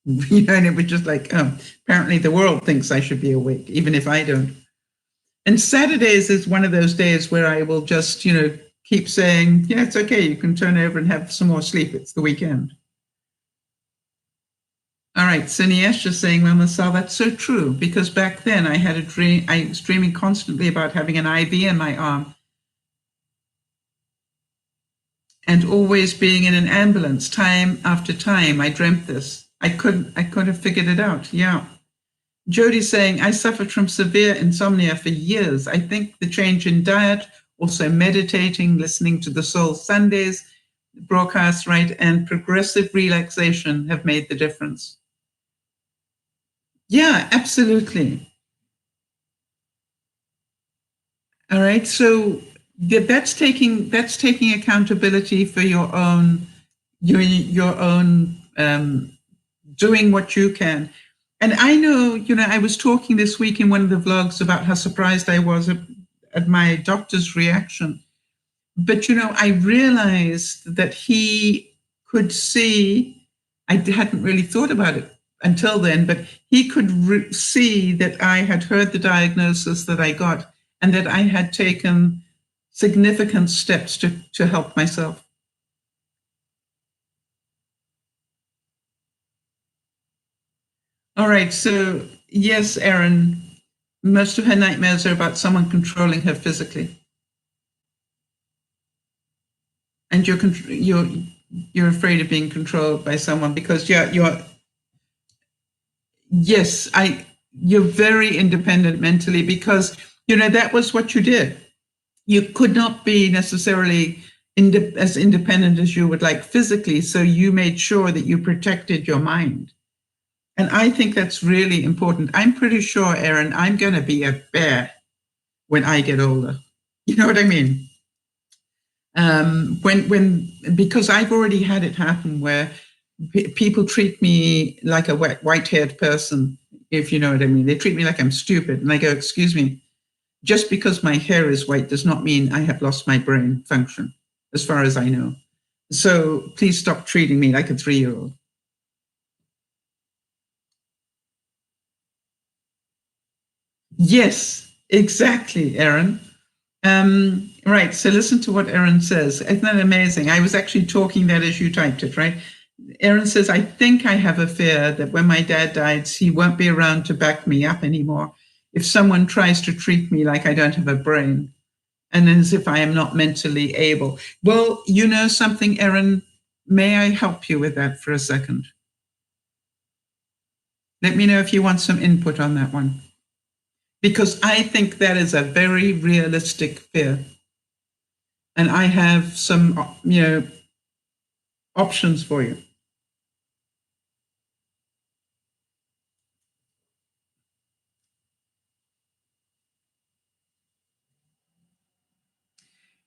And it was just like, apparently the world thinks I should be awake, even if I don't. And Saturdays is one of those days where I will just, keep saying, yeah, it's okay. You can turn over and have some more sleep. It's the weekend. All right. So Niesh is saying, MamaSal, that's so true. Because back then I had a dream. I was dreaming constantly about having an IV in my arm. And always being in an ambulance time after time. I dreamt this. I could have figured it out. Yeah. Jody's saying, I suffered from severe insomnia for years. I think the change in diet, also meditating, listening to the Soul Sundays broadcast, right, and progressive relaxation have made the difference. Yeah, absolutely. All right. So that's taking accountability for your own doing what you can. And I know, I was talking this week in one of the vlogs about how surprised I was at my doctor's reaction. But, I realized that he could see, I hadn't really thought about it until then, but he could see that I had heard the diagnosis that I got and that I had taken significant steps to help myself. All right, so yes, Erin, most of her nightmares are about someone controlling her physically. And you're afraid of being controlled by someone because you're yes, you're very independent mentally because that was what you did. You could not be necessarily as independent as you would like physically, so you made sure that you protected your mind. And I think that's really important. I'm pretty sure, Erin, I'm going to be a bear when I get older. You know what I mean? Because I've already had it happen where people treat me like a white-haired person, if you know what I mean. They treat me like I'm stupid. And I go, excuse me, just because my hair is white does not mean I have lost my brain function, as far as I know. So please stop treating me like a 3-year-old. Yes, exactly, Erin. Right, so listen to what Erin says. Isn't that amazing? I was actually talking that as you typed it, right? Erin says, I think I have a fear that when my dad dies, he won't be around to back me up anymore if someone tries to treat me like I don't have a brain and as if I am not mentally able. Well, you know something, Erin? May I help you with that for a second? Let me know if you want some input on that one. Because I think that is a very realistic fear. And I have some, options for you.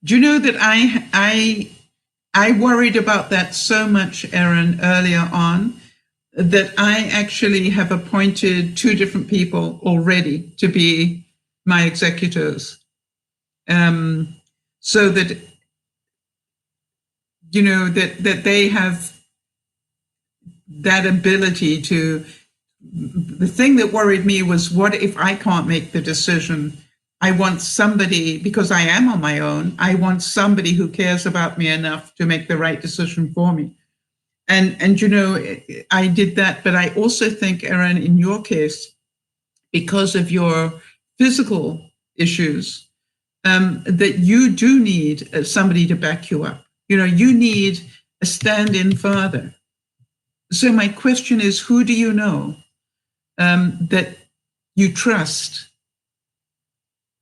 Do you know that I worried about that so much, Erin, earlier on, that I actually have appointed 2 different people already to be my executors. So that, that they have that ability to, the thing that worried me was, what if I can't make the decision? I want somebody, because I am on my own, I want somebody who cares about me enough to make the right decision for me. And I did that, but I also think, Erin, in your case, because of your physical issues, that you do need somebody to back you up. You need a stand-in father. So my question is, who do you know that you trust,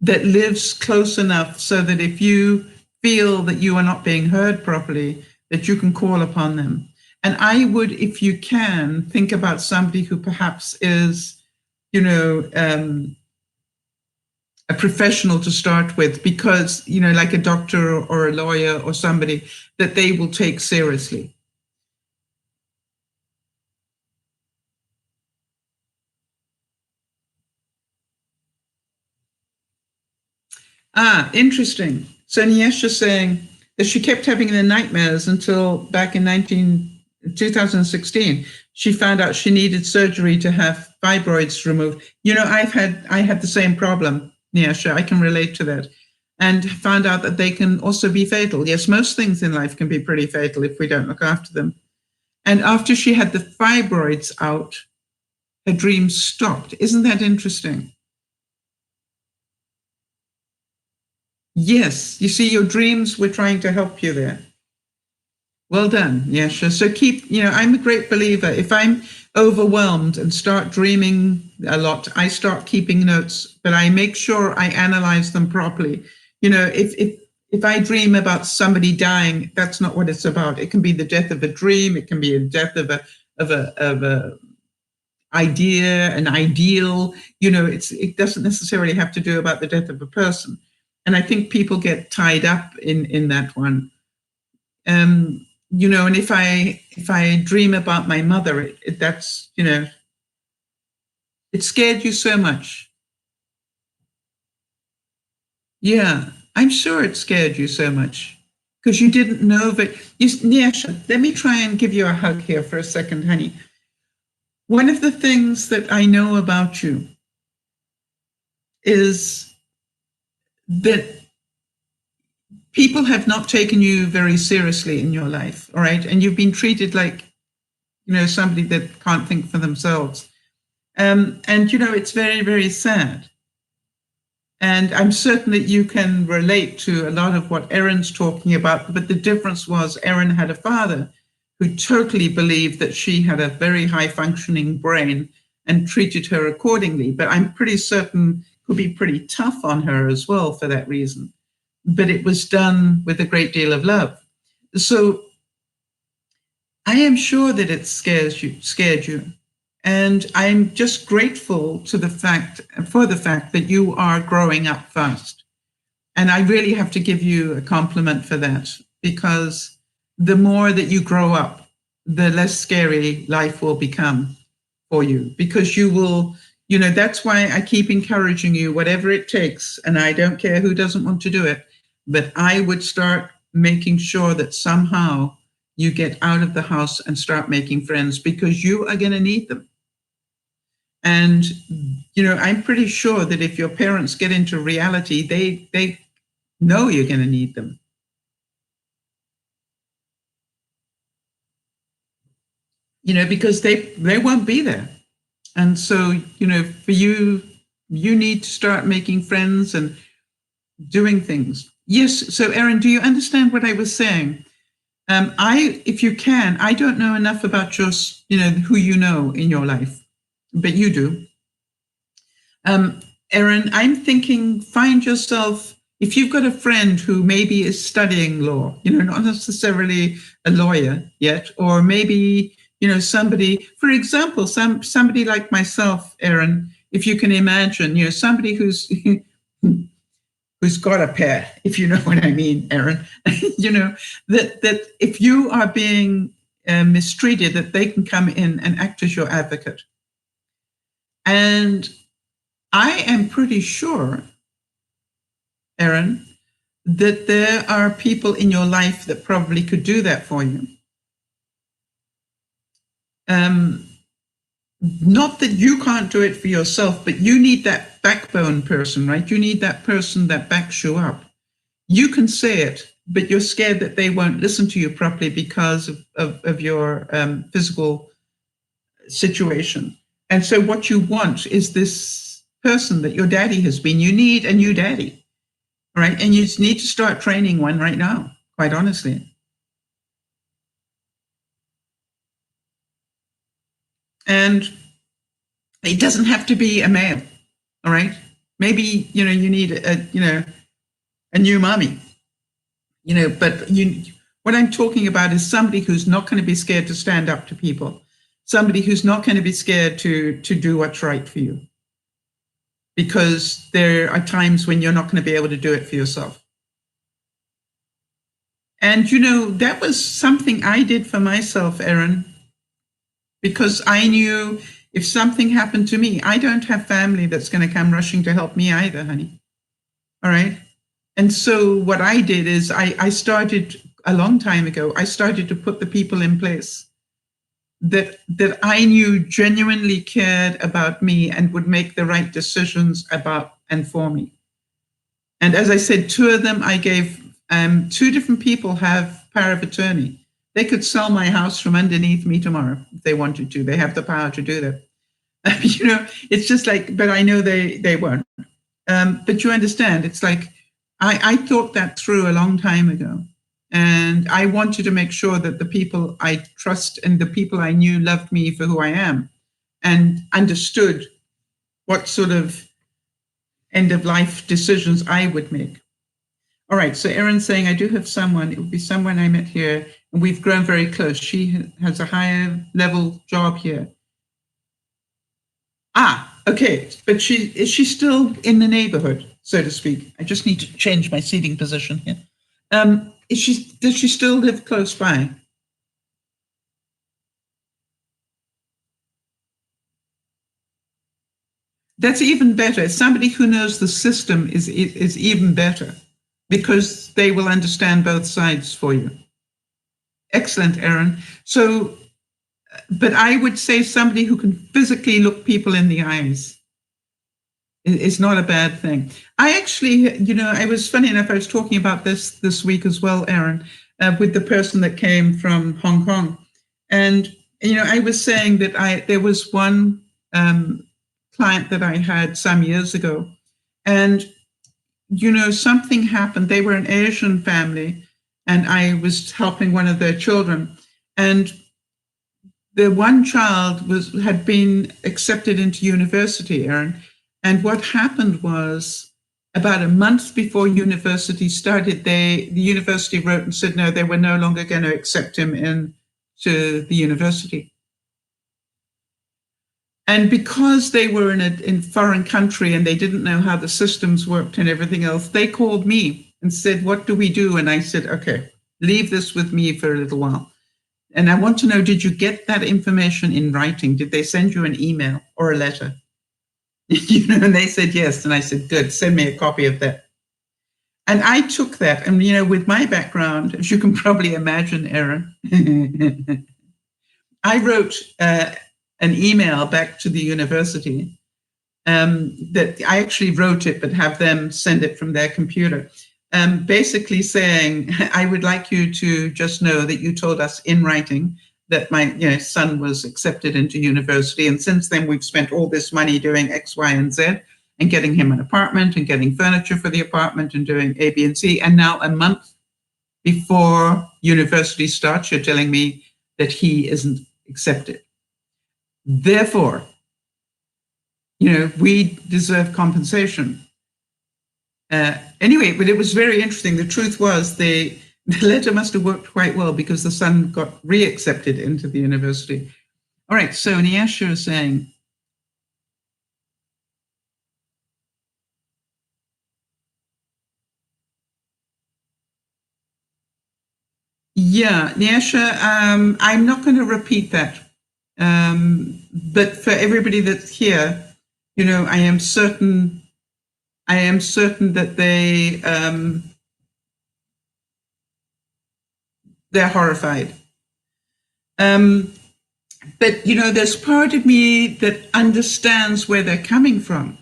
that lives close enough so that if you feel that you are not being heard properly, that you can call upon them? And I would, if you can, think about somebody who perhaps is, a professional to start with, because, like a doctor or a lawyer or somebody that they will take seriously. Interesting. So Niesha's saying that she kept having the nightmares until back in 2016. She found out she needed surgery to have fibroids removed. I had the same problem, Niesha. I can relate to that. And found out that they can also be fatal. Yes, most things in life can be pretty fatal if we don't look after them. And after she had the fibroids out, her dreams stopped. Isn't that interesting? Yes, you see, your dreams were trying to help you there. Well done. Yeah, sure. So keep, I'm a great believer. If I'm overwhelmed and start dreaming a lot, I start keeping notes, but I make sure I analyze them properly. If I dream about somebody dying, that's not what it's about. It can be the death of a dream. It can be a death of a idea, an ideal. It doesn't necessarily have to do about the death of a person. And I think people get tied up in that one. You know, and if I dream about my mother, that's, you know, it scared you so much. Yeah, I'm sure it scared you so much because you didn't know that. Nyasha, let me try and give you a hug here for a second, honey. One of the things that I know about you is that people have not taken you very seriously in your life, all right? And you've been treated like, you know, somebody that can't think for themselves. And, you know, it's very, very sad. And I'm certain that you can relate to a lot of what Erin's talking about. But the difference was Erin had a father who totally believed that she had a very high functioning brain and treated her accordingly. But I'm pretty certain could be pretty tough on her as well for that reason. But it was done with a great deal of love. So I am sure that it scared you. And I'm just grateful for the fact that you are growing up fast. And I really have to give you a compliment for that, because the more that you grow up, the less scary life will become for you, because you will, you know, that's why I keep encouraging you, whatever it takes. And I don't care who doesn't want to do it, but I would start making sure that somehow you get out of the house and start making friends, because you are going to need them. And, you know, I'm pretty sure that if your parents get into reality, they know you're going to need them. You know, because they won't be there. And so, you know, for you, you need to start making friends and doing things. Yes. So, Erin, do you understand what I was saying? If you can, I don't know enough about your, you know, who you know in your life, but you do. Erin, I'm thinking, find yourself, if you've got a friend who maybe is studying law, you know, not necessarily a lawyer yet, or maybe, you know, somebody, for example, somebody like myself, Erin, if you can imagine, you know, somebody who's got a pair, if you know what I mean, Erin, you know, that if you are being mistreated, that they can come in and act as your advocate. And I am pretty sure, Erin, that there are people in your life that probably could do that for you. Not that you can't do it for yourself, but you need that backbone person, right? You need that person that backs you up. You can say it, but you're scared that they won't listen to you properly because of your physical situation. And so what you want is this person that your daddy has been. You need a new daddy, right? And you need to start training one right now, quite honestly. And it doesn't have to be a male, all right? Maybe, you know, you need a new mommy, you know, but what I'm talking about is somebody who's not going to be scared to stand up to people, somebody who's not going to be scared to do what's right for you. Because there are times when you're not going to be able to do it for yourself. And, you know, that was something I did for myself, Erin, because I knew if something happened to me, I don't have family that's going to come rushing to help me either, honey. All right. And so what I did is I started a long time ago, I started to put the people in place that I knew genuinely cared about me and would make the right decisions about and for me. And as I said, two of them I gave, two different people have power of attorney. They could sell my house from underneath me tomorrow if they wanted to. They have the power to do that. You know, it's just like, but I know they won't. But you understand, it's like, I thought that through a long time ago. And I wanted to make sure that the people I trust and the people I knew loved me for who I am and understood what sort of end of life decisions I would make. All right, so Erin's saying, I do have someone, it would be someone I met here, and we've grown very close. She has a higher level job here. Ah, okay, but is she still in the neighborhood? so to speak. I just need to change my seating position here. Does she still live close by? That's even better. Somebody who knows the system is even better, because they will understand both sides for you. Excellent, Erin. So, but I would say somebody who can physically look people in the eyes is not a bad thing. I actually, I was, funny enough, I was talking about this week as well, Erin, with the person that came from Hong Kong. And, I was saying that there was one client that I had some years ago, and something happened. They were an Asian family, and I was helping one of their children, and the one child had been accepted into university, Erin. And what happened was, about a month before university started, the university wrote and said no, they were no longer going to accept him into the university. And because they were in a foreign country and they didn't know how the systems worked and everything else, they called me and said, what do we do? And I said, okay, leave this with me for a little while. And I want to know, did you get that information in writing? Did they send you an email or a letter? And they said yes. And I said, good, send me a copy of that. And I took that, and, with my background, as you can probably imagine, Erin, I wrote an email back to the university that I actually wrote it, but have them send it from their computer. Basically saying, I would like you to just know that you told us in writing that my son was accepted into university. And since then, we've spent all this money doing X, Y, and Z, and getting him an apartment and getting furniture for the apartment and doing A, B, and C. And now, a month before university starts, you're telling me that he isn't accepted. Therefore, we deserve compensation. Anyway, but it was very interesting. The truth was the letter must have worked quite well, because the son got re-accepted into the university. All right, so Nyasha is saying, yeah, Nyasha, I'm not going to repeat that. But for everybody that's here, I am certain that they're horrified. But, there's part of me that understands where they're coming from.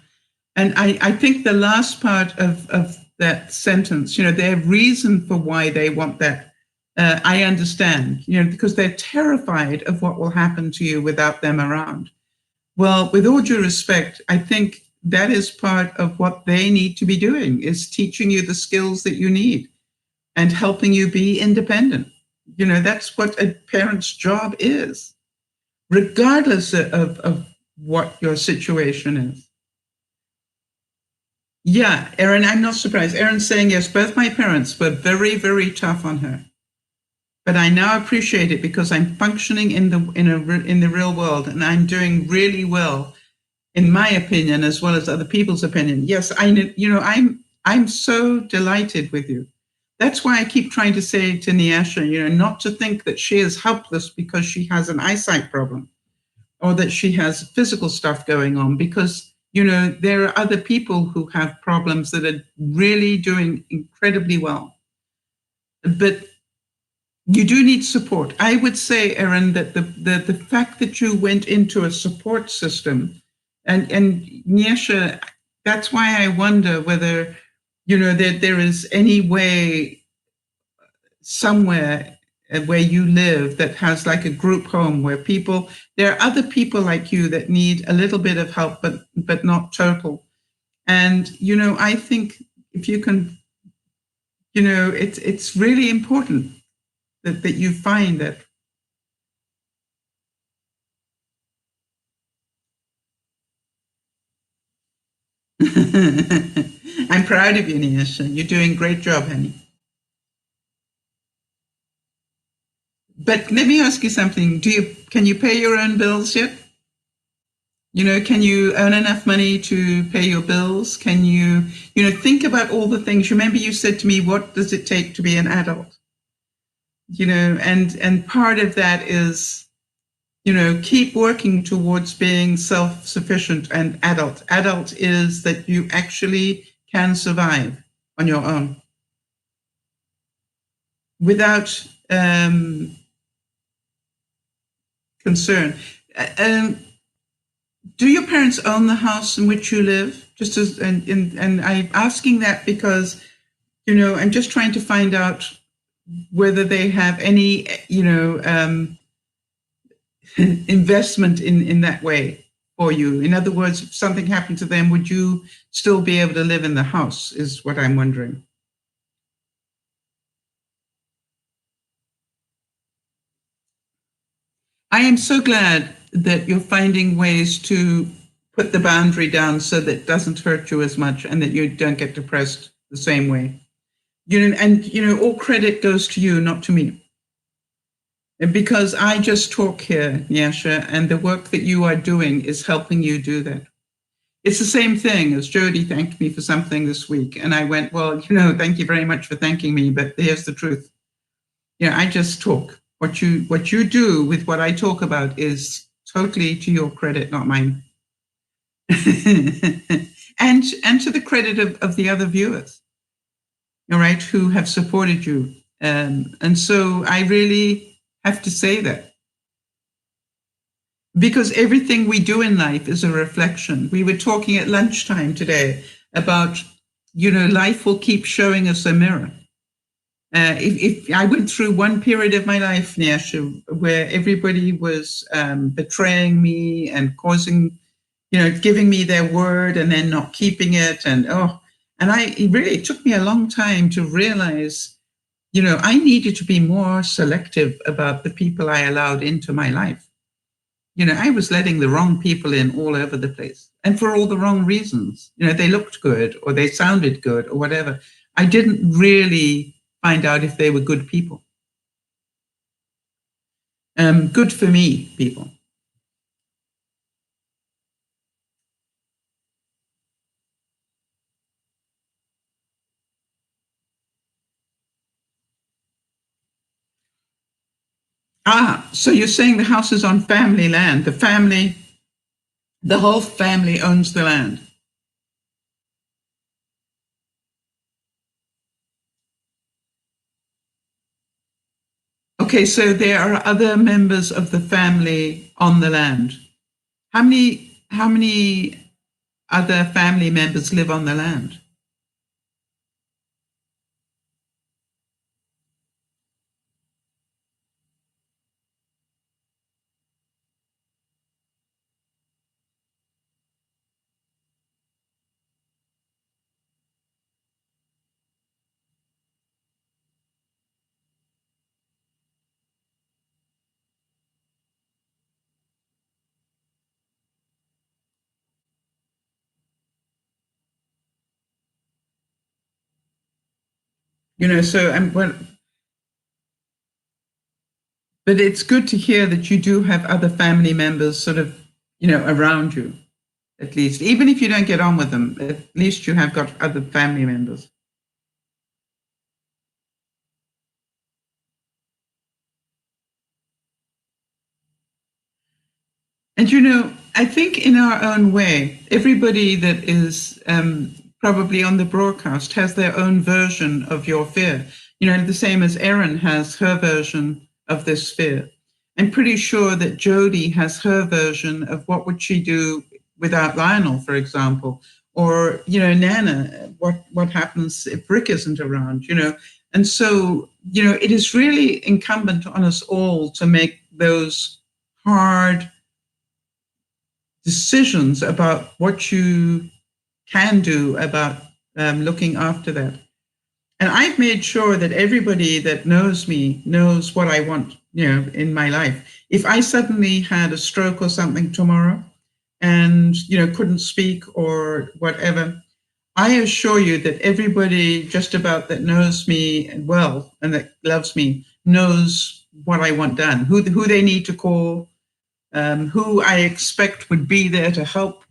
And I think the last part of that sentence, their reason for why they want that, I understand, because they're terrified of what will happen to you without them around. Well, with all due respect, I think that is part of what they need to be doing, is teaching you the skills that you need and helping you be independent. That's what a parent's job is, regardless of what your situation is. Yeah, Erin, I'm not surprised. Erin's saying, yes, both my parents were very, very tough on her. But I now appreciate it, because I'm functioning in the real world, and I'm doing really well, in my opinion, as well as other people's opinion. Yes, I'm so delighted with you. That's why I keep trying to say to Nyasha, not to think that she is helpless because she has an eyesight problem, or that she has physical stuff going on, because there are other people who have problems that are really doing incredibly well. But you do need support. I would say, Erin, that the fact that you went into a support system, and Nyasha, that's why I wonder whether, that there is any way somewhere where you live that has like a group home where there are other people like you that need a little bit of help, but not total. And, I think if you can, it's really important that you find that. I'm proud of you, Nyasha. You're doing a great job, honey. But let me ask you something. Can you pay your own bills yet? Can you earn enough money to pay your bills? Can you, think about all the things. Remember you said to me, what does it take to be an adult? And part of that is, keep working towards being self-sufficient and adult. Adult is that you actually can survive on your own without concern. Do your parents own the house in which you live? Just as, and I'm asking that because, I'm just trying to find out whether they have any, investment in that way for you. In other words, if something happened to them, would you still be able to live in the house, is what I'm wondering. I am so glad that you're finding ways to put the boundary down so that it doesn't hurt you as much and that you don't get depressed the same way. All credit goes to you, not to me. And because I just talk here, Nyasha, and the work that you are doing is helping you do that. It's the same thing as Jody thanked me for something this week. And I went, well, thank you very much for thanking me, but here's the truth. I just talk. What you do with what I talk about is totally to your credit, not mine. and to the credit of the other viewers, all right, who have supported you. And so I really have to say that. Because everything we do in life is a reflection. We were talking at lunchtime today about, life will keep showing us a mirror. If I went through one period of my life, Nyasha, where everybody was betraying me and causing, giving me their word and then not keeping it. And it took me a long time to realize, I needed to be more selective about the people I allowed into my life. I was letting the wrong people in all over the place and for all the wrong reasons. They looked good or they sounded good or whatever. I didn't really find out if they were good people. Good for me people. So you're saying the house is on family land. The whole family owns the land. Okay, so there are other members of the family on the land. How many other family members live on the land? But it's good to hear that you do have other family members sort of, around you, at least. Even if you don't get on with them, at least you have got other family members. And I think in our own way, everybody that is probably on the broadcast has their own version of your fear. The same as Erin has her version of this fear. I'm pretty sure that Jody has her version of what would she do without Lionel, for example, or Nana, what happens if Rick isn't around, and so it is really incumbent on us all to make those hard decisions about what you can do about looking after that. And I've made sure that everybody that knows me knows what I want, in my life. If I suddenly had a stroke or something tomorrow and, couldn't speak or whatever, I assure you that everybody just about that knows me well and that loves me knows what I want done, who they need to call, who I expect would be there to help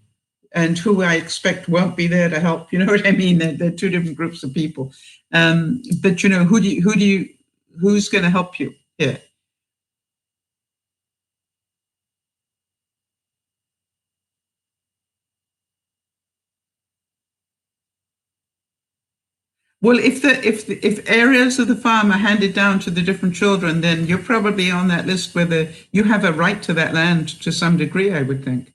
and who I expect won't be there to help. You know what I mean? They're two different groups of people. But who's going to help you here? Well, if areas of the farm are handed down to the different children, then you're probably on that list whether you have a right to that land to some degree, I would think.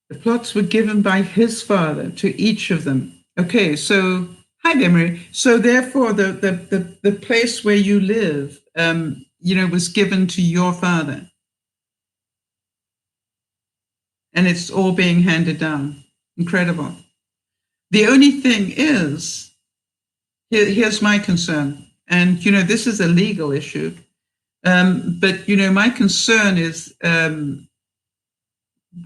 The plots were given by his father to each of them. Okay, so hi there, Mary. So therefore, the place where you live, was given to your father, and it's all being handed down. Incredible. The only thing is, here's my concern, and this is a legal issue, but my concern is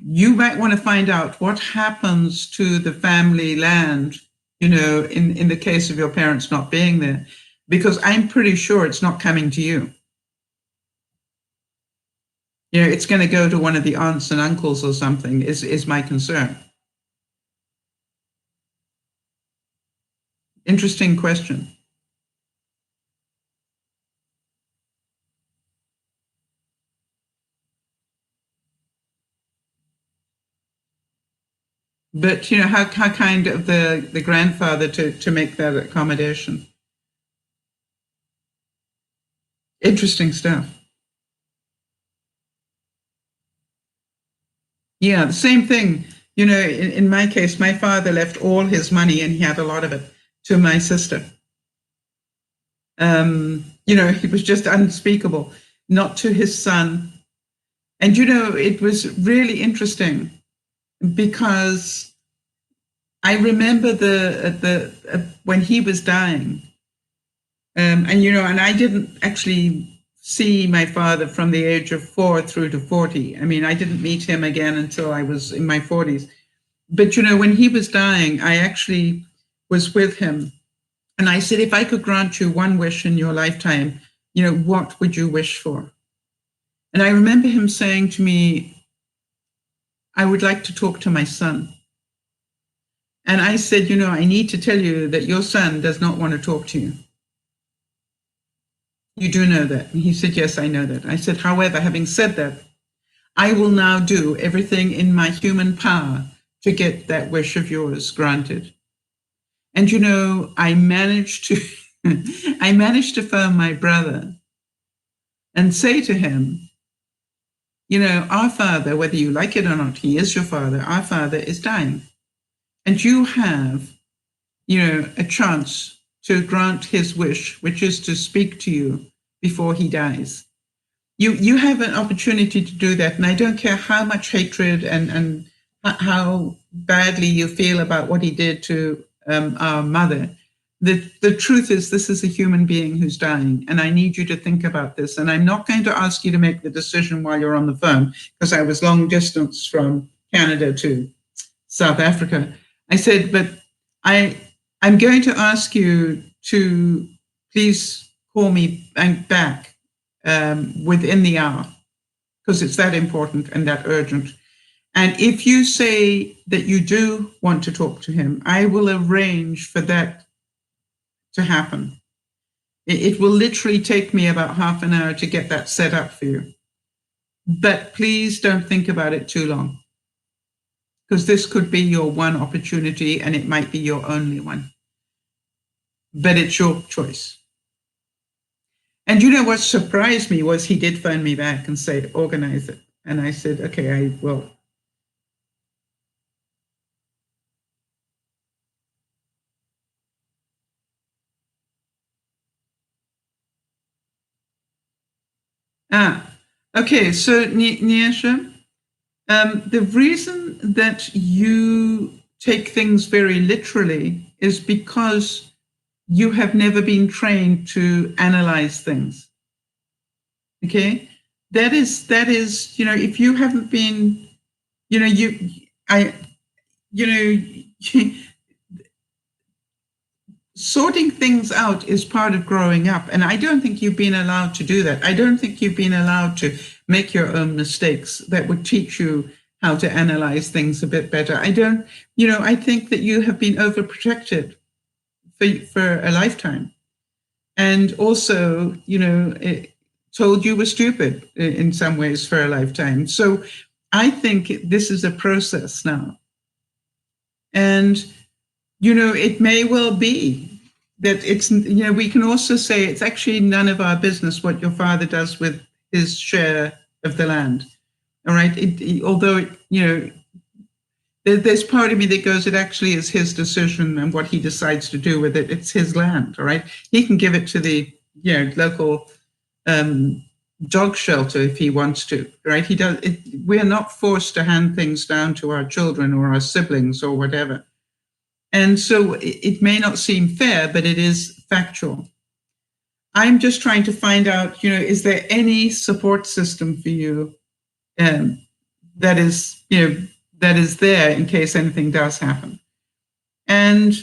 you might want to find out what happens to the family land, in the case of your parents not being there, because I'm pretty sure it's not coming to you. It's going to go to one of the aunts and uncles or something, is my concern. Interesting question. But how kind of the grandfather to make that accommodation. Interesting stuff. Yeah, the same thing. In my case, my father left all his money, and he had a lot of it, to my sister. It was just unspeakable, not to his son. And it was really interesting because I remember when he was dying, and I didn't actually see my father from the age of 4 through to 40. I mean, I didn't meet him again until I was in my 40s. But when he was dying, I actually was with him, and I said, if I could grant you one wish in your lifetime, what would you wish for? And I remember him saying to me, I would like to talk to my son. And I said, I need to tell you that your son does not want to talk to you. You do know that? And he said, yes, I know that. I said, however, having said that, I will now do everything in my human power to get that wish of yours granted. And I managed to phone my brother and say to him, our father, whether you like it or not, he is your father, our father is dying. And you have, a chance to grant his wish, which is to speak to you before he dies. You have an opportunity to do that. And I don't care how much hatred and how badly you feel about what he did to our mother. The truth is, this is a human being who's dying, and I need you to think about this. And I'm not going to ask you to make the decision while you're on the phone, because I was long distance from Canada to South Africa. I said, but I'm going to ask you to please call me back within the hour, because it's that important and that urgent. And if you say that you do want to talk to him, I will arrange for that to happen. It will literally take me about half an hour to get that set up for you. But please don't think about it too long, because this could be your one opportunity, and it might be your only one. But it's your choice. And what surprised me was he did phone me back and say, organize it. And I said, okay, I will. Okay, so Nyasha, the reason that you take things very literally is because you have never been trained to analyze things. Okay, that is, if you haven't been, sorting things out is part of growing up. And I don't think you've been allowed to do that. I don't think you've been allowed to make your own mistakes that would teach you how to analyze things a bit better. I don't, I think that you have been overprotected for a lifetime. And also, it told you were stupid in some ways for a lifetime. So I think this is a process now. And, it may well be that it's, we can also say it's actually none of our business what your father does with his share of the land. All right. Although, there's part of me that goes, it actually is his decision and what he decides to do with it. It's his land. All right. He can give it to the, local dog shelter if he wants to. Right. He does. We're not forced to hand things down to our children or our siblings or whatever. And so it may not seem fair, but it is factual. I'm just trying to find out, is there any support system for you that is, that is there in case anything does happen? And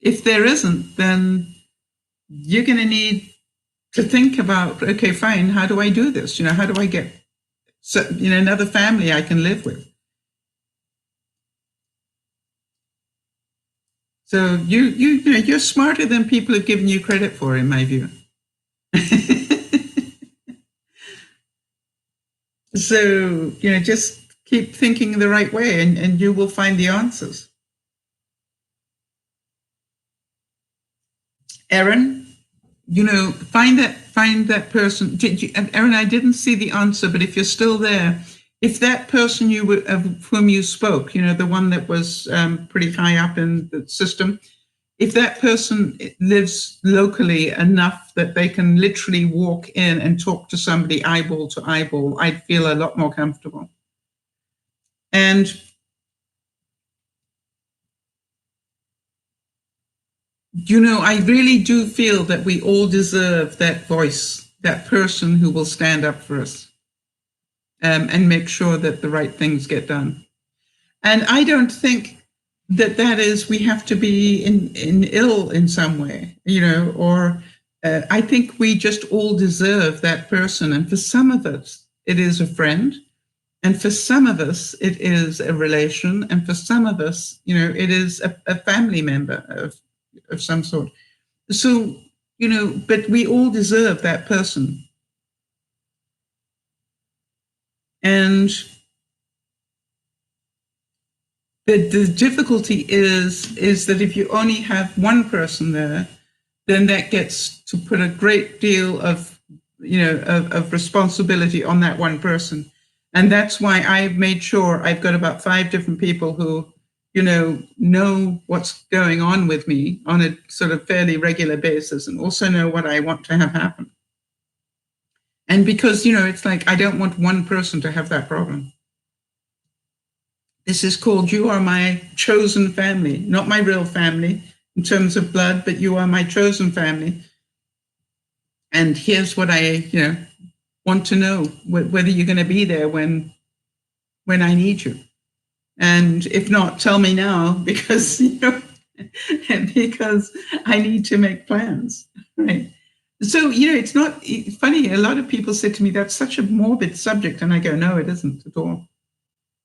if there isn't, then you're going to need to think about, okay, fine, how do I do this? How do I get another family I can live with? So you're smarter than people have given you credit for, in my view. So, just keep thinking the right way and you will find the answers. Erin, find that person. Erin, I didn't see the answer, but if you're still there, if that person of whom you spoke, the one that was pretty high up in the system, if that person lives locally enough that they can literally walk in and talk to somebody eyeball to eyeball, I'd feel a lot more comfortable. And I really do feel that we all deserve that voice, that person who will stand up for us and make sure that the right things get done. And I don't think that is we have to be in ill in some way, or I think we just all deserve that person. And for some of us, it is a friend. And for some of us, it is a relation. And for some of us, it is a family member of some sort. So, but we all deserve that person. And the difficulty is that if you only have one person there, then that gets to put a great deal of, of responsibility on that one person. And that's why I've made sure I've got about 5 different people who, know what's going on with me on a sort of fairly regular basis and also know what I want to have happen. And because, it's like, I don't want one person to have that problem. This is called, you are my chosen family, not my real family in terms of blood, but you are my chosen family. And here's what I, want to know, whether you're going to be there when I need you. And if not, tell me now, because, because I need to make plans, right? So, it's not funny. A lot of people say to me, that's such a morbid subject. And I go, no, it isn't at all.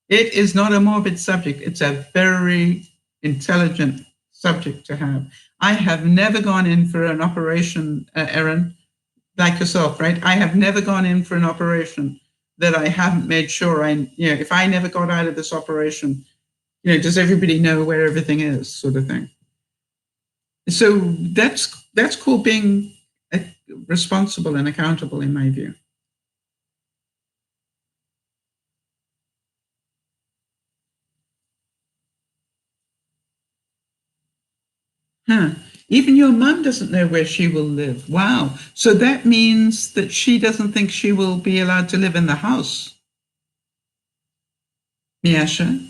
It is not a morbid subject. It's a very intelligent subject to have. I have never gone in for an operation, Erin, like yourself, right? I have never gone in for an operation that I haven't made sure if I never got out of this operation, does everybody know where everything is, sort of thing. So that's called being responsible and accountable, in my view. Huh. Even your mum doesn't know where she will live. Wow. So that means that she doesn't think she will be allowed to live in the house. Miasha?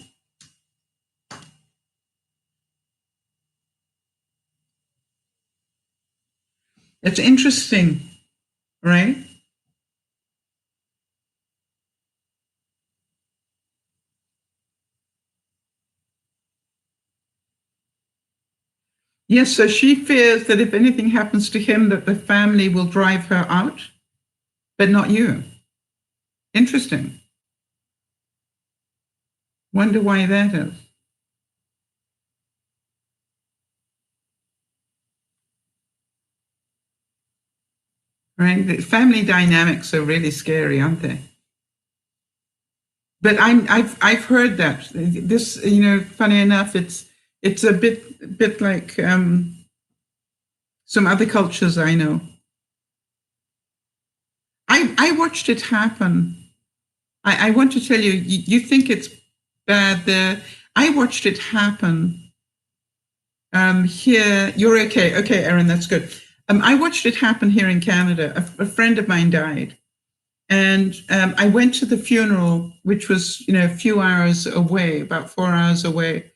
It's interesting, right? Yes, so she fears that if anything happens to him, that the family will drive her out, but not you. Interesting. Wonder why that is. Right? The family dynamics are really scary, aren't they? But I've heard that this, funny enough, it's a bit like some other cultures I know. I watched it happen. I want to tell you, you think it's bad there. I watched it happen here. You're okay. Okay, Erin, that's good. I watched it happen here in Canada. A friend of mine died. And I went to the funeral, which was, a few hours away, about 4 hours away.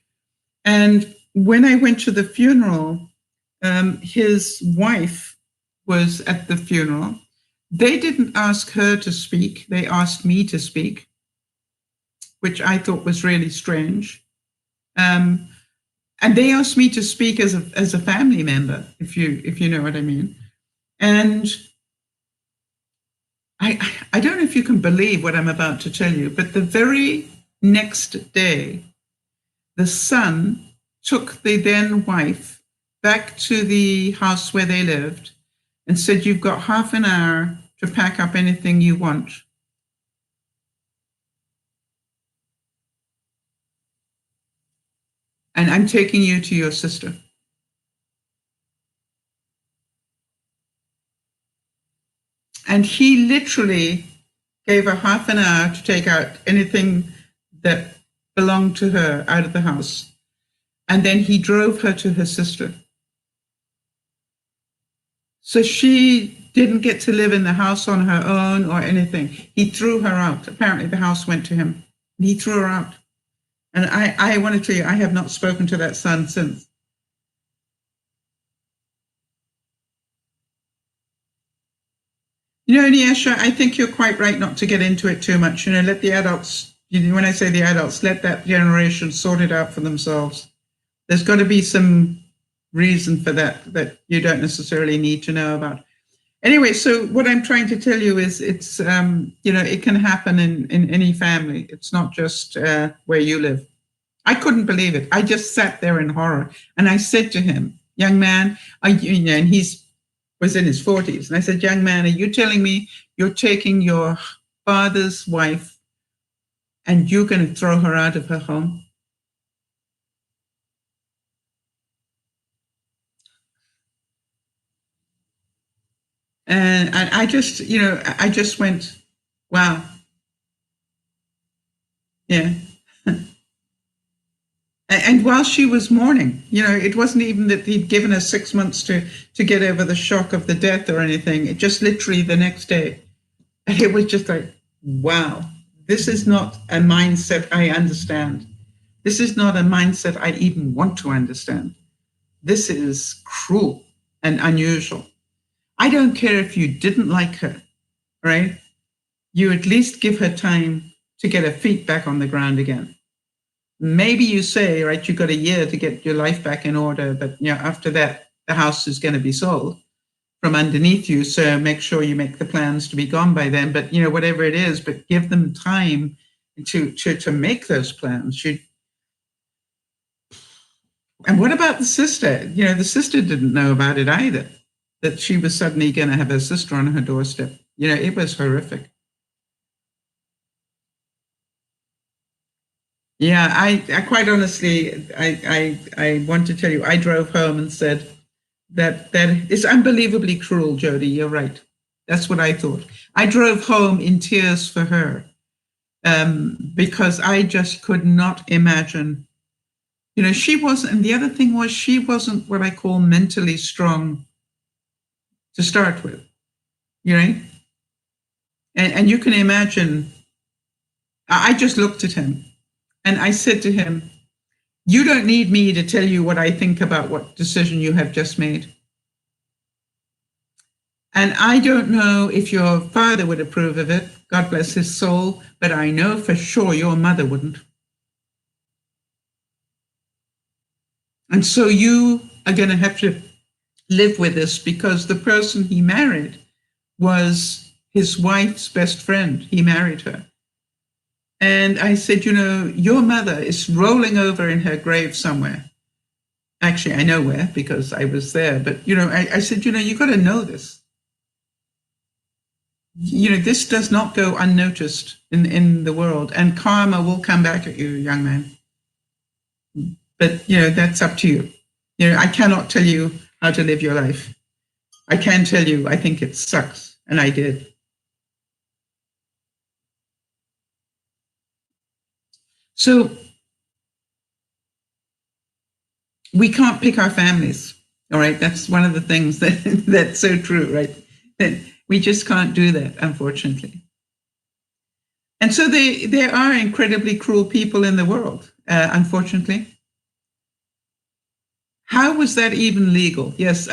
And when I went to the funeral, his wife was at the funeral. They didn't ask her to speak. They asked me to speak, which I thought was really strange. And they asked me to speak as a family member, if you know what I mean. And I don't know if you can believe what I'm about to tell you, but the very next day, the son took the then wife back to the house where they lived and said, "You've got half an hour to pack up anything you want." "And I'm taking you to your sister." And he literally gave her half an hour to take out anything that belonged to her out of the house. And then he drove her to her sister. So she didn't get to live in the house on her own or anything. He threw her out. Apparently the house went to him. He threw her out. And I want to tell you, I have not spoken to that son since. Nyesha, I think you're quite right not to get into it too much. Let the adults, when I say the adults, let that generation sort it out for themselves. There's got to be some reason for that you don't necessarily need to know about. Anyway, so what I'm trying to tell you is it's, it can happen in any family. It's not just where you live. I couldn't believe it. I just sat there in horror. And I said to him, "Young man," and he's was in his 40s. And I said, "Young man, are you telling me you're taking your father's wife and you're going to throw her out of her home?" And I just went, wow. Yeah. And while she was mourning, it wasn't even that he'd given her 6 months to get over the shock of the death or anything. It just literally the next day, it was just like, wow, this is not a mindset I understand. This is not a mindset I even want to understand. This is cruel and unusual. I don't care if you didn't like her, right? You at least give her time to get her feet back on the ground again. Maybe you say, right, you've got a year to get your life back in order, but after that, the house is going to be sold from underneath you. So make sure you make the plans to be gone by then. But whatever it is, but give them time to make those plans. And what about the sister? The sister didn't know about it either, that she was suddenly going to have her sister on her doorstep. It was horrific. Yeah, I quite honestly, I want to tell you, I drove home and said that is unbelievably cruel, Jody. You're right. That's what I thought. I drove home in tears for her because I just could not imagine. She wasn't, and the other thing was she wasn't what I call mentally strong to start with, and you can imagine, I just looked at him and I said to him, "You don't need me to tell you what I think about what decision you have just made. And I don't know if your father would approve of it, God bless his soul, but I know for sure your mother wouldn't. And so you are going to have to live with this because the person he married was his wife's best friend. He married her. And I said, your mother is rolling over in her grave somewhere. Actually, I know where because I was there. But, I said, you got to know this. This does not go unnoticed in the world. And karma will come back at you, young man. But, that's up to you. I cannot tell you how to live your life. I can tell you, I think it sucks. And I did. So we can't pick our families. All right. That's one of the things that's so true, right? That we just can't do that, unfortunately. And so there are incredibly cruel people in the world, unfortunately. How was that even legal? Yes,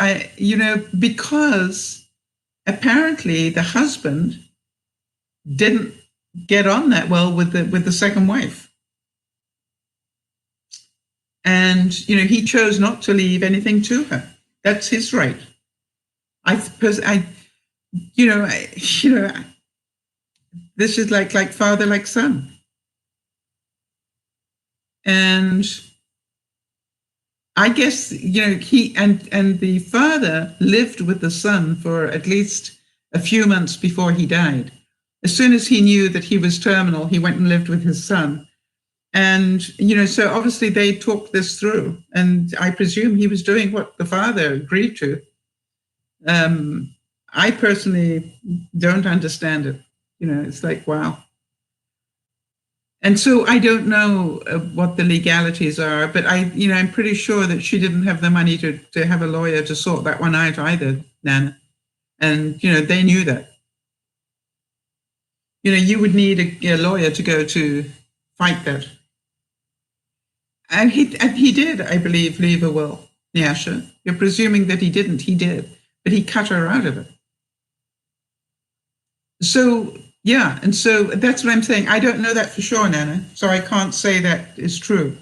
because apparently the husband didn't get on that well with the second wife. And, he chose not to leave anything to her. That's his right. This is like father, like son. And I guess, he and the father lived with the son for at least a few months before he died. As soon as he knew that he was terminal, he went and lived with his son. And, so obviously they talked this through. And I presume he was doing what the father agreed to. I personally don't understand it. It's like, wow. And so I don't know what the legalities are, but I'm pretty sure that she didn't have the money to have a lawyer to sort that one out either, Nana. And, they knew that. You would need a lawyer to go to fight that. And he did, I believe, leave a will, Nyasha. You're presuming that he didn't. He did. But he cut her out of it. So, yeah. And so that's what I'm saying. I don't know that for sure, Nana. So I can't say that is true.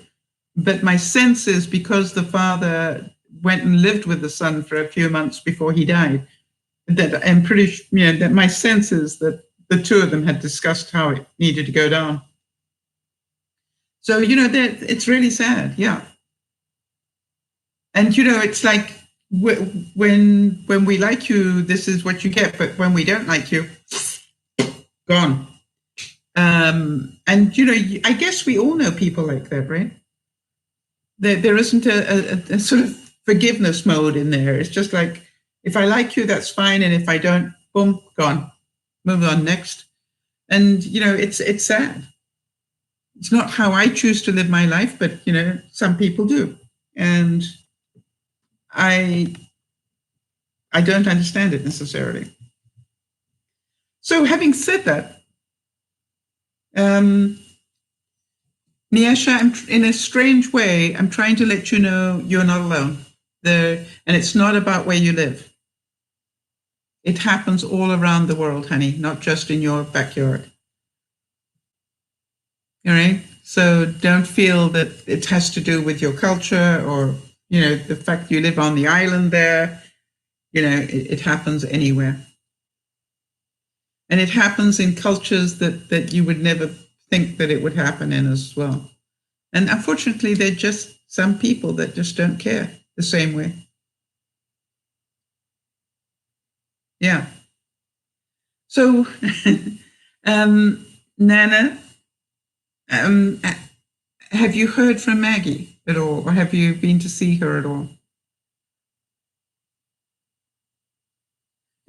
But my sense is because the father went and lived with the son for a few months before he died, that I'm pretty sure, that my sense is that the two of them had discussed how it needed to go down. So, it's really sad. Yeah. And, it's like when we like you, this is what you get. But when we don't like you, gone. And, I guess we all know people like that, right? There isn't a sort of forgiveness mode in there. It's just like, if I like you, that's fine. And if I don't, boom, gone. Move on next. And, it's sad. It's not how I choose to live my life, but, some people do. And I don't understand it necessarily. So having said that, Nyasha, in a strange way, I'm trying to let you know you're not alone. And it's not about where you live. It happens all around the world, honey, not just in your backyard. All right. So don't feel that it has to do with your culture or, the fact you live on the island there. It happens anywhere. And it happens in cultures that you would never think that it would happen in as well. And unfortunately, they're just some people that just don't care the same way. Yeah. So, Nana, have you heard from Maggie at all, or have you been to see her at all?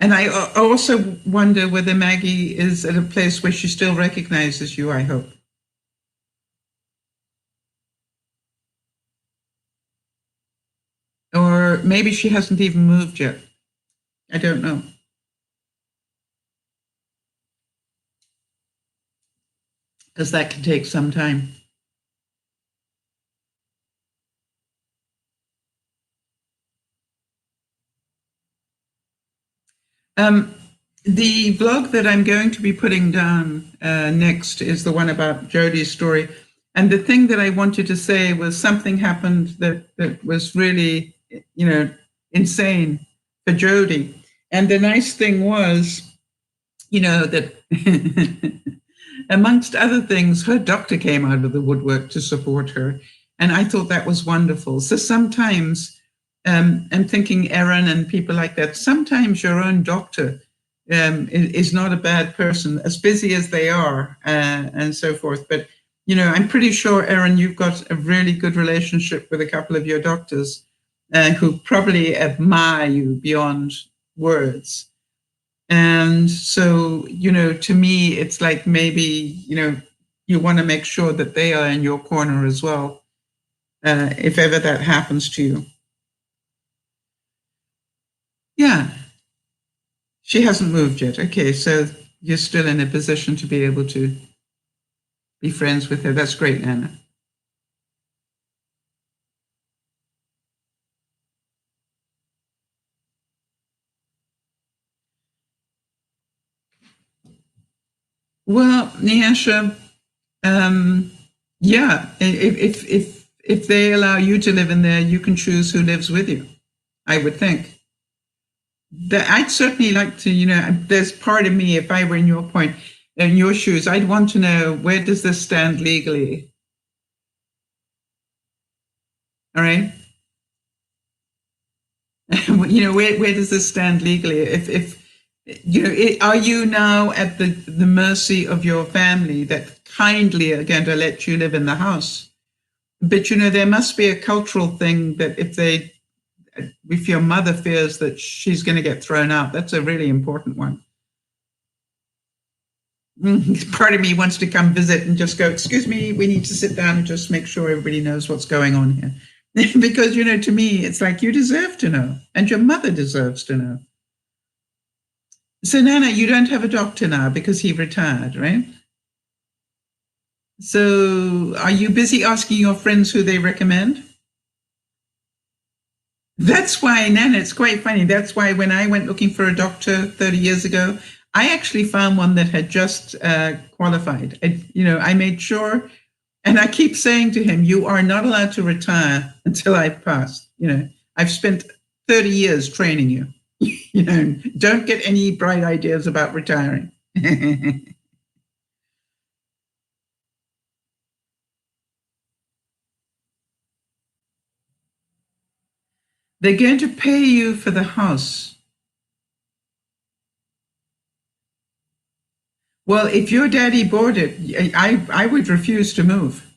And I also wonder whether Maggie is at a place where she still recognizes you, I hope. Or maybe she hasn't even moved yet. I don't know. Because that can take some time. The blog that I'm going to be putting down next is the one about Jodi's story. And the thing that I wanted to say was something happened that was really insane for Jody. And the nice thing was, that amongst other things, her doctor came out of the woodwork to support her. And I thought that was wonderful. So sometimes I'm thinking, Erin and people like that, sometimes your own doctor is not a bad person, as busy as they are and so forth. But, I'm pretty sure, Erin, you've got a really good relationship with a couple of your doctors who probably admire you beyond words. And so, to me, it's like maybe, you want to make sure that they are in your corner as well, if ever that happens to you. Yeah. She hasn't moved yet. Okay, so you're still in a position to be able to be friends with her. That's great, Nana. Well, Nyasha, yeah, if they allow you to live in there, you can choose who lives with you, I would think. I'd certainly like to, there's part of me, if I were in your point, in your shoes, I'd want to know, where does this stand legally? All right. Where does this stand legally? If are you now at the mercy of your family that kindly are going to let you live in the house? But there must be a cultural thing that if your mother fears that she's going to get thrown out, that's a really important one. Part of me wants to come visit and just go, excuse me, we need to sit down and just make sure everybody knows what's going on here. Because, to me, it's like you deserve to know, and your mother deserves to know. So, Nana, you don't have a doctor now because he retired, right? So, are you busy asking your friends who they recommend? That's why, Nana, it's quite funny. That's why when I went looking for a doctor 30 years ago, I actually found one that had just qualified. I made sure, and I keep saying to him, you are not allowed to retire until I've passed. I've spent 30 years training you. Don't get any bright ideas about retiring. They're going to pay you for the house. Well, if your daddy bought it, I would refuse to move.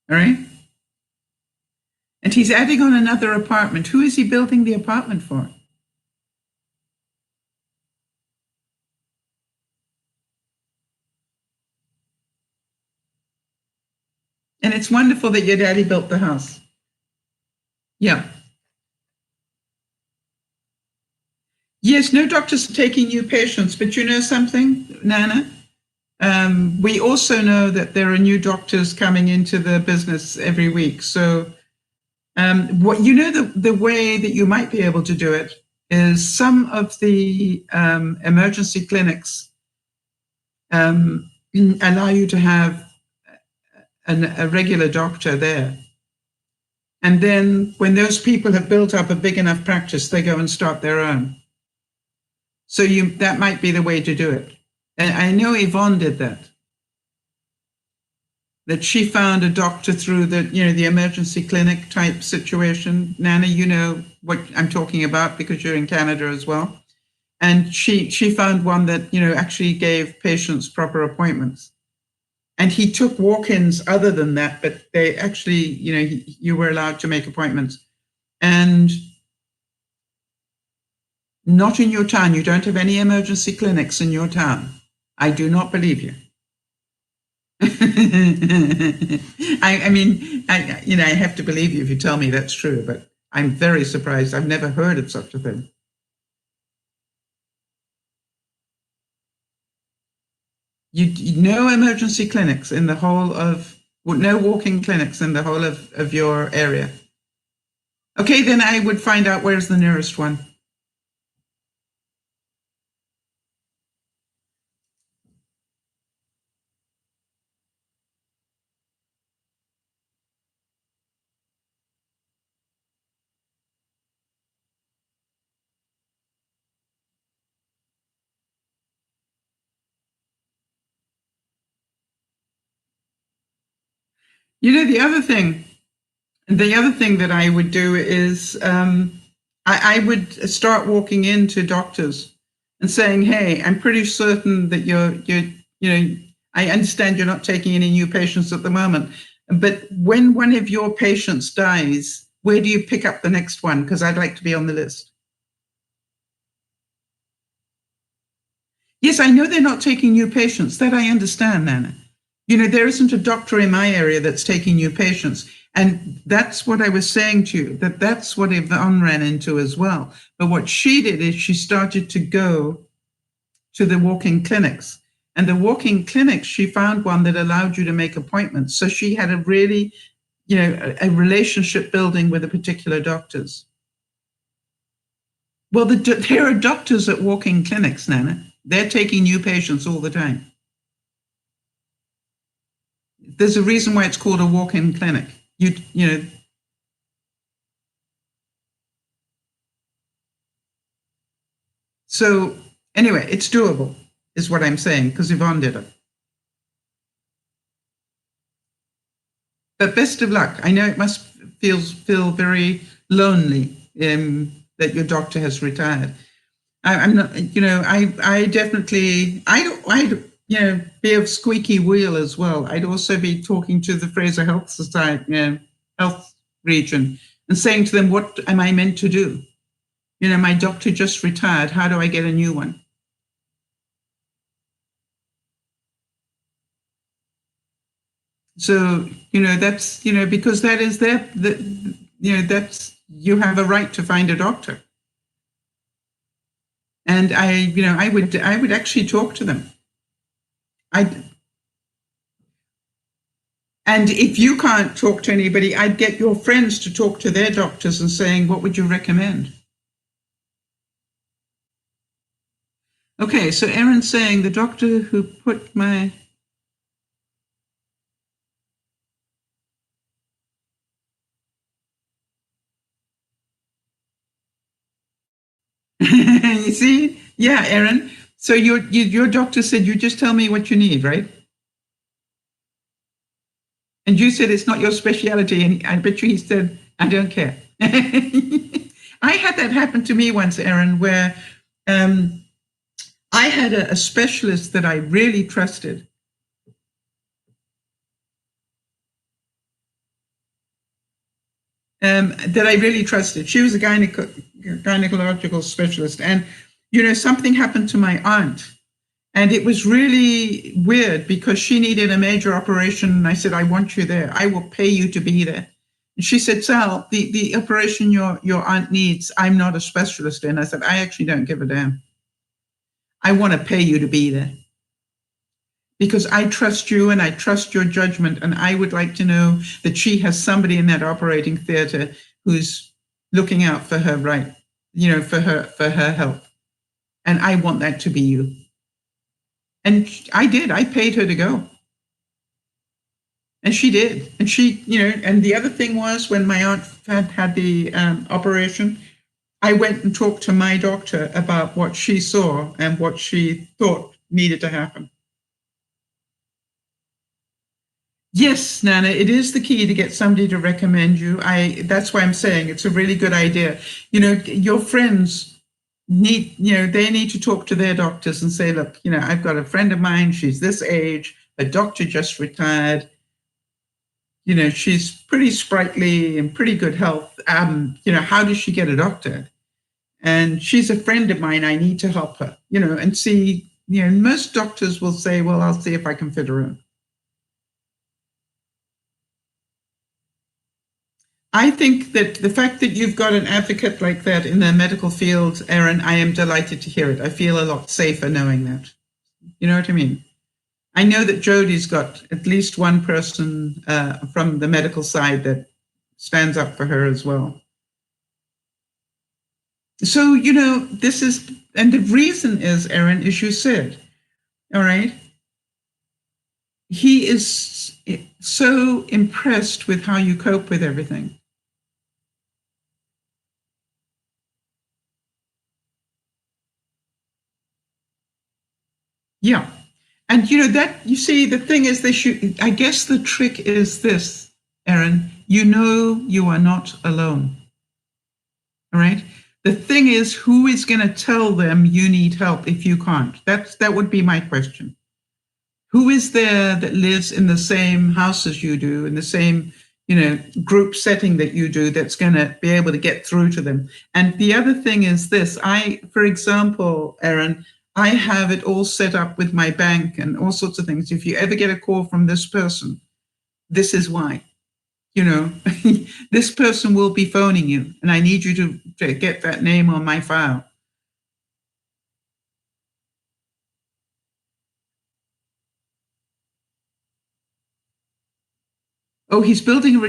All right? And he's adding on another apartment. Who is he building the apartment for? And it's wonderful that your daddy built the house. Yeah. Yes, no doctors are taking new patients, but you know something, Nana? We also know that there are new doctors coming into the business every week. So, the way that you might be able to do it is some of the emergency clinics allow you to have a regular doctor there. And then when those people have built up a big enough practice, they go and start their own. So that might be the way to do it. And I know Yvonne did that. That she found a doctor through the emergency clinic type situation. Nana, you know what I'm talking about because you're in Canada as well. And she found one that, actually gave patients proper appointments. And he took walk-ins other than that, but they actually, you were allowed to make appointments. And not in your town. You don't have any emergency clinics in your town. I do not believe you. I mean, I have to believe you if you tell me that's true, but I'm very surprised. I've never heard of such a thing. No emergency clinics in the whole of, no walking clinics in the whole of your area. Okay, then I would find out where's the nearest one. The other thing that I would do is I would start walking into doctors and saying, "Hey, I'm pretty certain that I understand you're not taking any new patients at the moment, but when one of your patients dies, where do you pick up the next one? Because I'd like to be on the list." Yes, I know they're not taking new patients. That I understand, Nana. There isn't a doctor in my area that's taking new patients. And that's what I was saying to you, that's what Yvonne ran into as well. But what she did is she started to go to the walk-in clinics. And the walk-in clinics, she found one that allowed you to make appointments. So she had a really, a relationship building with the particular doctors. Well, there are doctors at walk-in clinics, Nana. They're taking new patients all the time. There's a reason why it's called a walk-in clinic. So anyway, it's doable, is what I'm saying, because Yvonne did it. But best of luck. I know it must feel very lonely that your doctor has retired. I'm not, I definitely, I'd be a squeaky wheel as well. I'd also be talking to the Fraser Health Society, health region, and saying to them, what am I meant to do? My doctor just retired. How do I get a new one? So, that's, because that is that's, you have a right to find a doctor. And I would actually talk to them. And if you can't talk to anybody, I'd get your friends to talk to their doctors and saying, what would you recommend? Okay, so Erin's saying the doctor who put my... You see? Yeah, Erin. So your doctor said, you just tell me what you need, right? And you said it's not your specialty, and I bet you he said, I don't care. I had that happen to me once, Erin, where I had a specialist that I really trusted. That I really trusted. She was a gynecological specialist. And, something happened to my aunt. And it was really weird because she needed a major operation. And I said, I want you there. I will pay you to be there. And she said, Sal, the operation your aunt needs, I'm not a specialist in. I said, I actually don't give a damn. I want to pay you to be there. Because I trust you and I trust your judgment. And I would like to know that she has somebody in that operating theater who's looking out for her right, for her health. And I want that to be you. And I did. I paid her to go. And she did. And she, and the other thing was when my aunt had the operation, I went and talked to my doctor about what she saw and what she thought needed to happen. Yes, Nana, it is the key to get somebody to recommend you. That's why I'm saying it's a really good idea. Your friends they need to talk to their doctors and say, look, I've got a friend of mine, she's this age, a doctor just retired, she's pretty sprightly and pretty good health. How does she get a doctor? And she's a friend of mine, I need to help her, and see, most doctors will say, well, I'll see if I can fit her in. I think that the fact that you've got an advocate like that in the medical field, Erin, I am delighted to hear it. I feel a lot safer knowing that. You know what I mean? I know that Jodi's got at least one person from the medical side that stands up for her as well. So, this is, and the reason is, Erin, as you said, all right, he is so impressed with how you cope with everything. Yeah. And that, you see, the thing is, I guess the trick is this, Erin, you know you are not alone. All right. The thing is, who is going to tell them you need help if you can't? That would be my question. Who is there that lives in the same house as you do, in the same, group setting that you do, that's going to be able to get through to them? And the other thing is this: for example, Erin, I have it all set up with my bank and all sorts of things. If you ever get a call from this person, this is why. This person will be phoning you, and I need you to get that name on my file. Oh, he's building a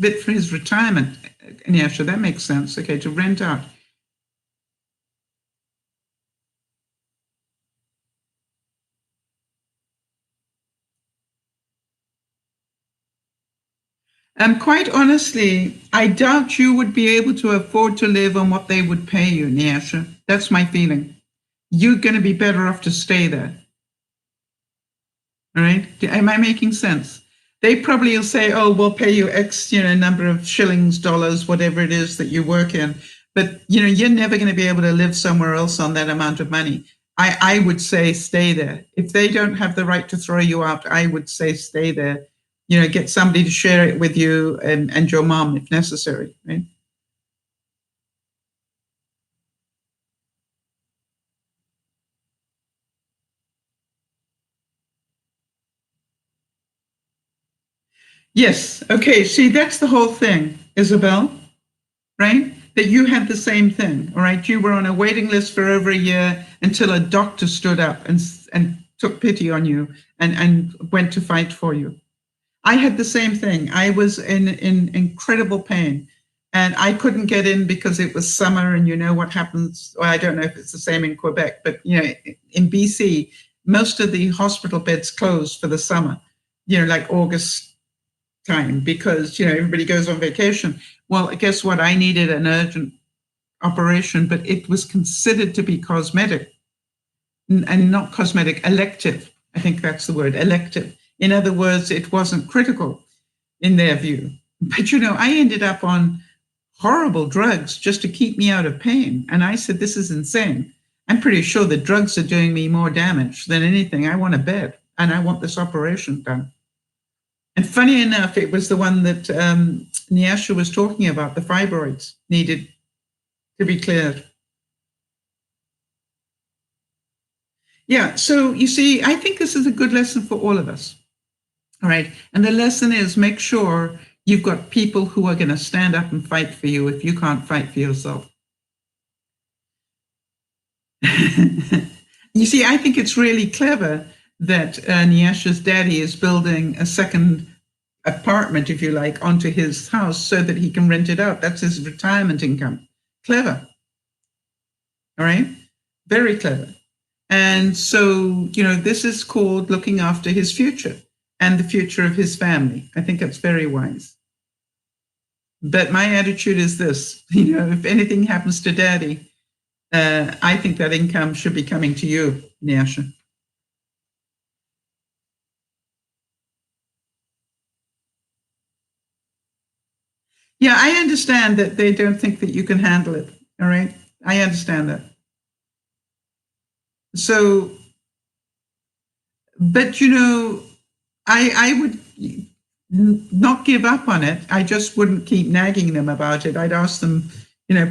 bit for his retirement. Yeah, sure, that makes sense. Okay, to rent out. Quite honestly, I doubt you would be able to afford to live on what they would pay you, Nyasha. That's my feeling. You're going to be better off to stay there. All right? Am I making sense? They probably will say, "Oh, we'll pay you X, number of shillings, dollars, whatever it is that you work in." But you're never going to be able to live somewhere else on that amount of money. I would say stay there. If they don't have the right to throw you out, I would say stay there. Get somebody to share it with you and your mom if necessary, right? Yes. Okay. See, that's the whole thing, Isabel, right? That you had the same thing, all right? You were on a waiting list for over a year until a doctor stood up and took pity on you and went to fight for you. I had the same thing. I was in incredible pain, and I couldn't get in because it was summer, and you know what happens. Well, I don't know if it's the same in Quebec, but in BC, most of the hospital beds closed for the summer, like August time, because everybody goes on vacation. Well, guess what? I needed an urgent operation, but it was considered to be cosmetic, and not cosmetic, elective. I think that's the word, elective. In other words, it wasn't critical in their view. But I ended up on horrible drugs just to keep me out of pain. And I said, this is insane. I'm pretty sure the drugs are doing me more damage than anything. I want a bed, and I want this operation done. And funny enough, it was the one that Nyasha was talking about, the fibroids needed to be cleared. Yeah, so you see, I think this is a good lesson for all of us. All right. And the lesson is, make sure you've got people who are going to stand up and fight for you if you can't fight for yourself. You see, I think it's really clever that Nyasha's daddy is building a second apartment, if you like, onto his house so that he can rent it out. That's his retirement income. Clever. All right. Very clever. And so, this is called looking after his future and the future of his family. I think that's very wise. But my attitude is this, if anything happens to daddy, I think that income should be coming to you, Nyasha. Yeah, I understand that they don't think that you can handle it. All right. I understand that. So, but I would not give up on it. I just wouldn't keep nagging them about it. I'd ask them,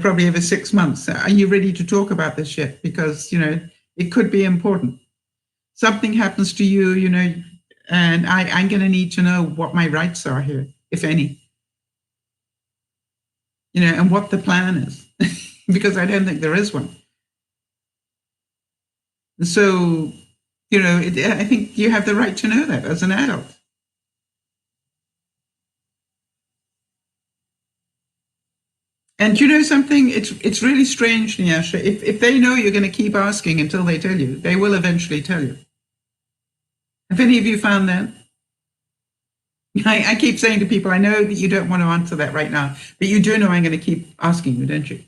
probably every 6 months, are you ready to talk about this yet? Because, it could be important. Something happens to you, and I'm going to need to know what my rights are here, if any, and what the plan is, because I don't think there is one. So, I think you have the right to know that as an adult. And something? It's really strange, Nyasha. If they know you're going to keep asking until they tell you, they will eventually tell you. Have any of you found that? I keep saying to people, I know that you don't want to answer that right now, but you do know I'm going to keep asking you, don't you?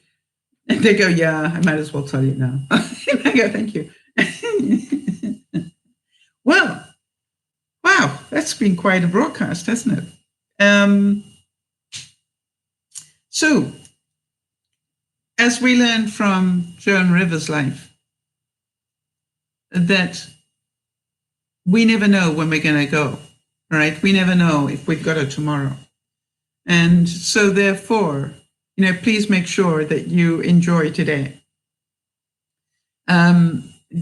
And they go, yeah, I might as well tell you now. And I go, thank you. Well, wow, that's been quite a broadcast, hasn't it? So, as we learned from Joan Rivers' life, that we never know when we're going to go, right? We never know if we've got a tomorrow. And so therefore, please make sure that you enjoy today.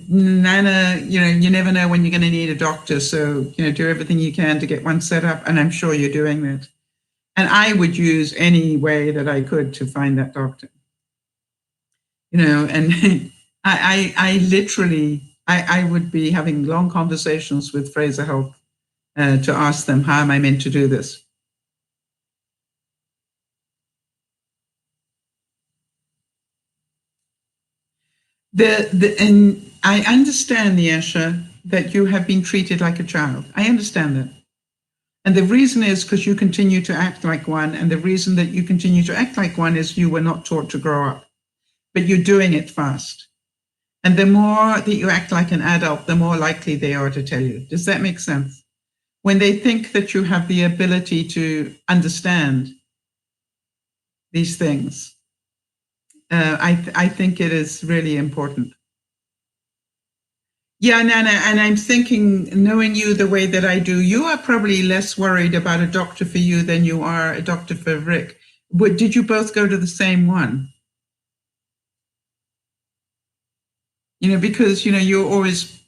Nana, you never know when you're going to need a doctor. So, do everything you can to get one set up. And I'm sure you're doing that. And I would use any way that I could to find that doctor. And I literally, I would be having long conversations with Fraser Health to ask them, how am I meant to do this? And I understand, Niasha, that you have been treated like a child. I understand that. And the reason is because you continue to act like one. And the reason that you continue to act like one is you were not taught to grow up. But you're doing it fast. And the more that you act like an adult, the more likely they are to tell you. Does that make sense? When they think that you have the ability to understand these things, I think it is really important. Yeah, Nana, and I'm thinking, knowing you the way that I do, you are probably less worried about a doctor for you than you are a doctor for Rick. Did you both go to the same one? Because, you're always,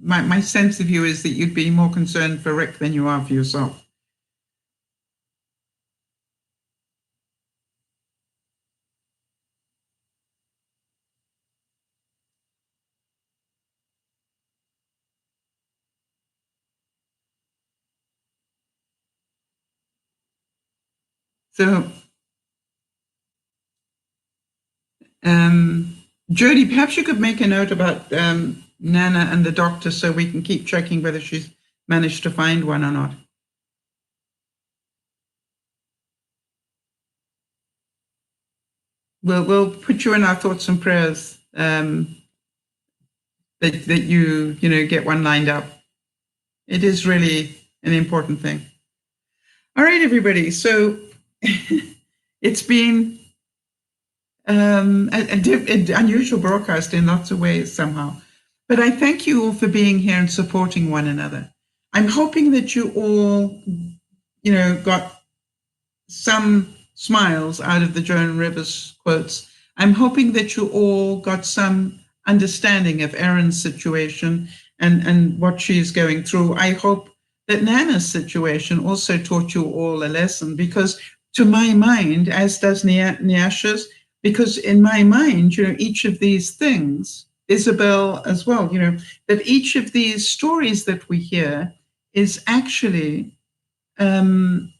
my sense of you is that you'd be more concerned for Rick than you are for yourself. So, Jody, perhaps you could make a note about Nana and the doctor so we can keep checking whether she's managed to find one or not. We'll put you in our thoughts and prayers that you get one lined up. It is really an important thing. All right, everybody. So it's been an unusual broadcast in lots of ways somehow. But I thank you all for being here and supporting one another. I'm hoping that you all, got some smiles out of the Joan Rivers quotes. I'm hoping that you all got some understanding of Erin's situation and what she's going through. I hope that Nana's situation also taught you all a lesson, because to my mind, as does Niasha's, because in my mind, each of these things, Isabel as well, that each of these stories that we hear is actually, a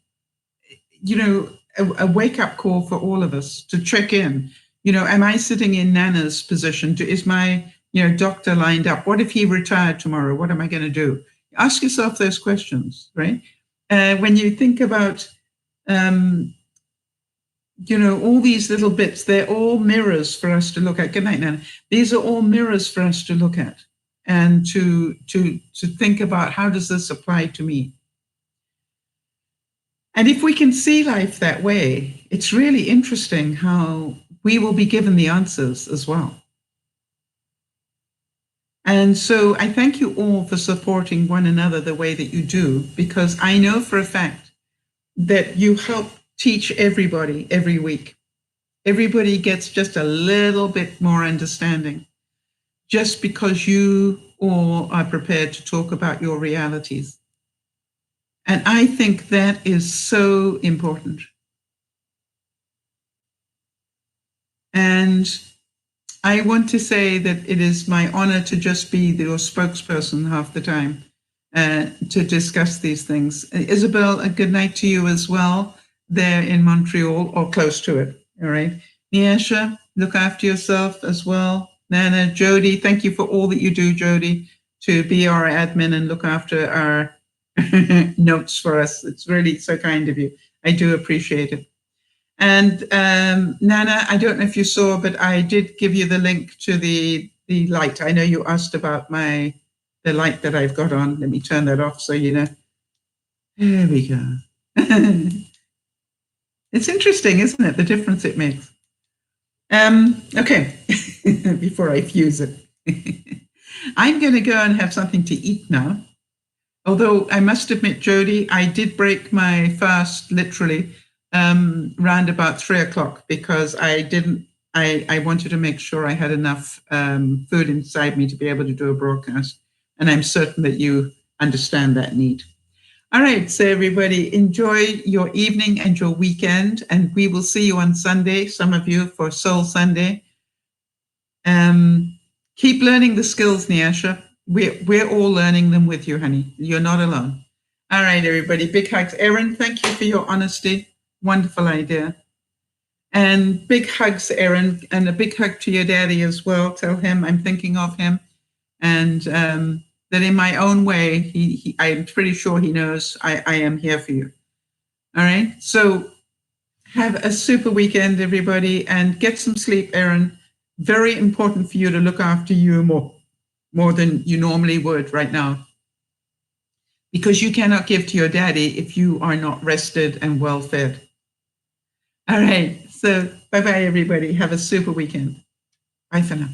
wake-up call for all of us to check in. Am I sitting in Nana's position? Is my, doctor lined up? What if he retired tomorrow? What am I going to do? Ask yourself those questions, right? When you think about, all these little bits, they're all mirrors for us to look at. Good night, Nana. These are all mirrors for us to look at and to think about, how does this apply to me? And if we can see life that way, it's really interesting how we will be given the answers as well. And so I thank you all for supporting one another the way that you do, because I know for a fact that you help teach everybody every week. Everybody gets just a little bit more understanding just because you all are prepared to talk about your realities. And I think that is so important. And I want to say that it is my honor to just be your spokesperson half the time to discuss these things. Isabel, a good night to you as well there in Montreal, or close to it. All right. Niasha, look after yourself as well. Nana, Jody, thank you for all that you do, Jody, to be our admin and look after our notes for us. It's really so kind of you. I do appreciate it. And Nana, I don't know if you saw, but I did give you the link to the light. I know you asked about the the light that I've got on. Let me turn that off so you know. There we go. It's interesting, isn't it, the difference it makes? Okay, before I fuse it. I'm going to go and have something to eat now. Although I must admit, Jody, I did break my fast literally round about 3 o'clock because I wanted to make sure I had enough food inside me to be able to do a broadcast. And I'm certain that you understand that need. All right, so everybody, enjoy your evening and your weekend, and we will see you on Sunday, some of you for Soul Sunday. Keep learning the skills, Nyasha. We're all learning them with you, honey. You're not alone. All right, everybody, big hugs. Erin, thank you for your honesty. Wonderful idea. And big hugs, Erin, and a big hug to your daddy as well. Tell him I'm thinking of him, and that in my own way, I'm pretty sure he knows I am here for you. All right, so have a super weekend, everybody, and get some sleep, Erin. Very important for you to look after you more than you normally would right now, because you cannot give to your daddy if you are not rested and well fed. All right, so bye-bye, everybody. Have a super weekend. Bye for now.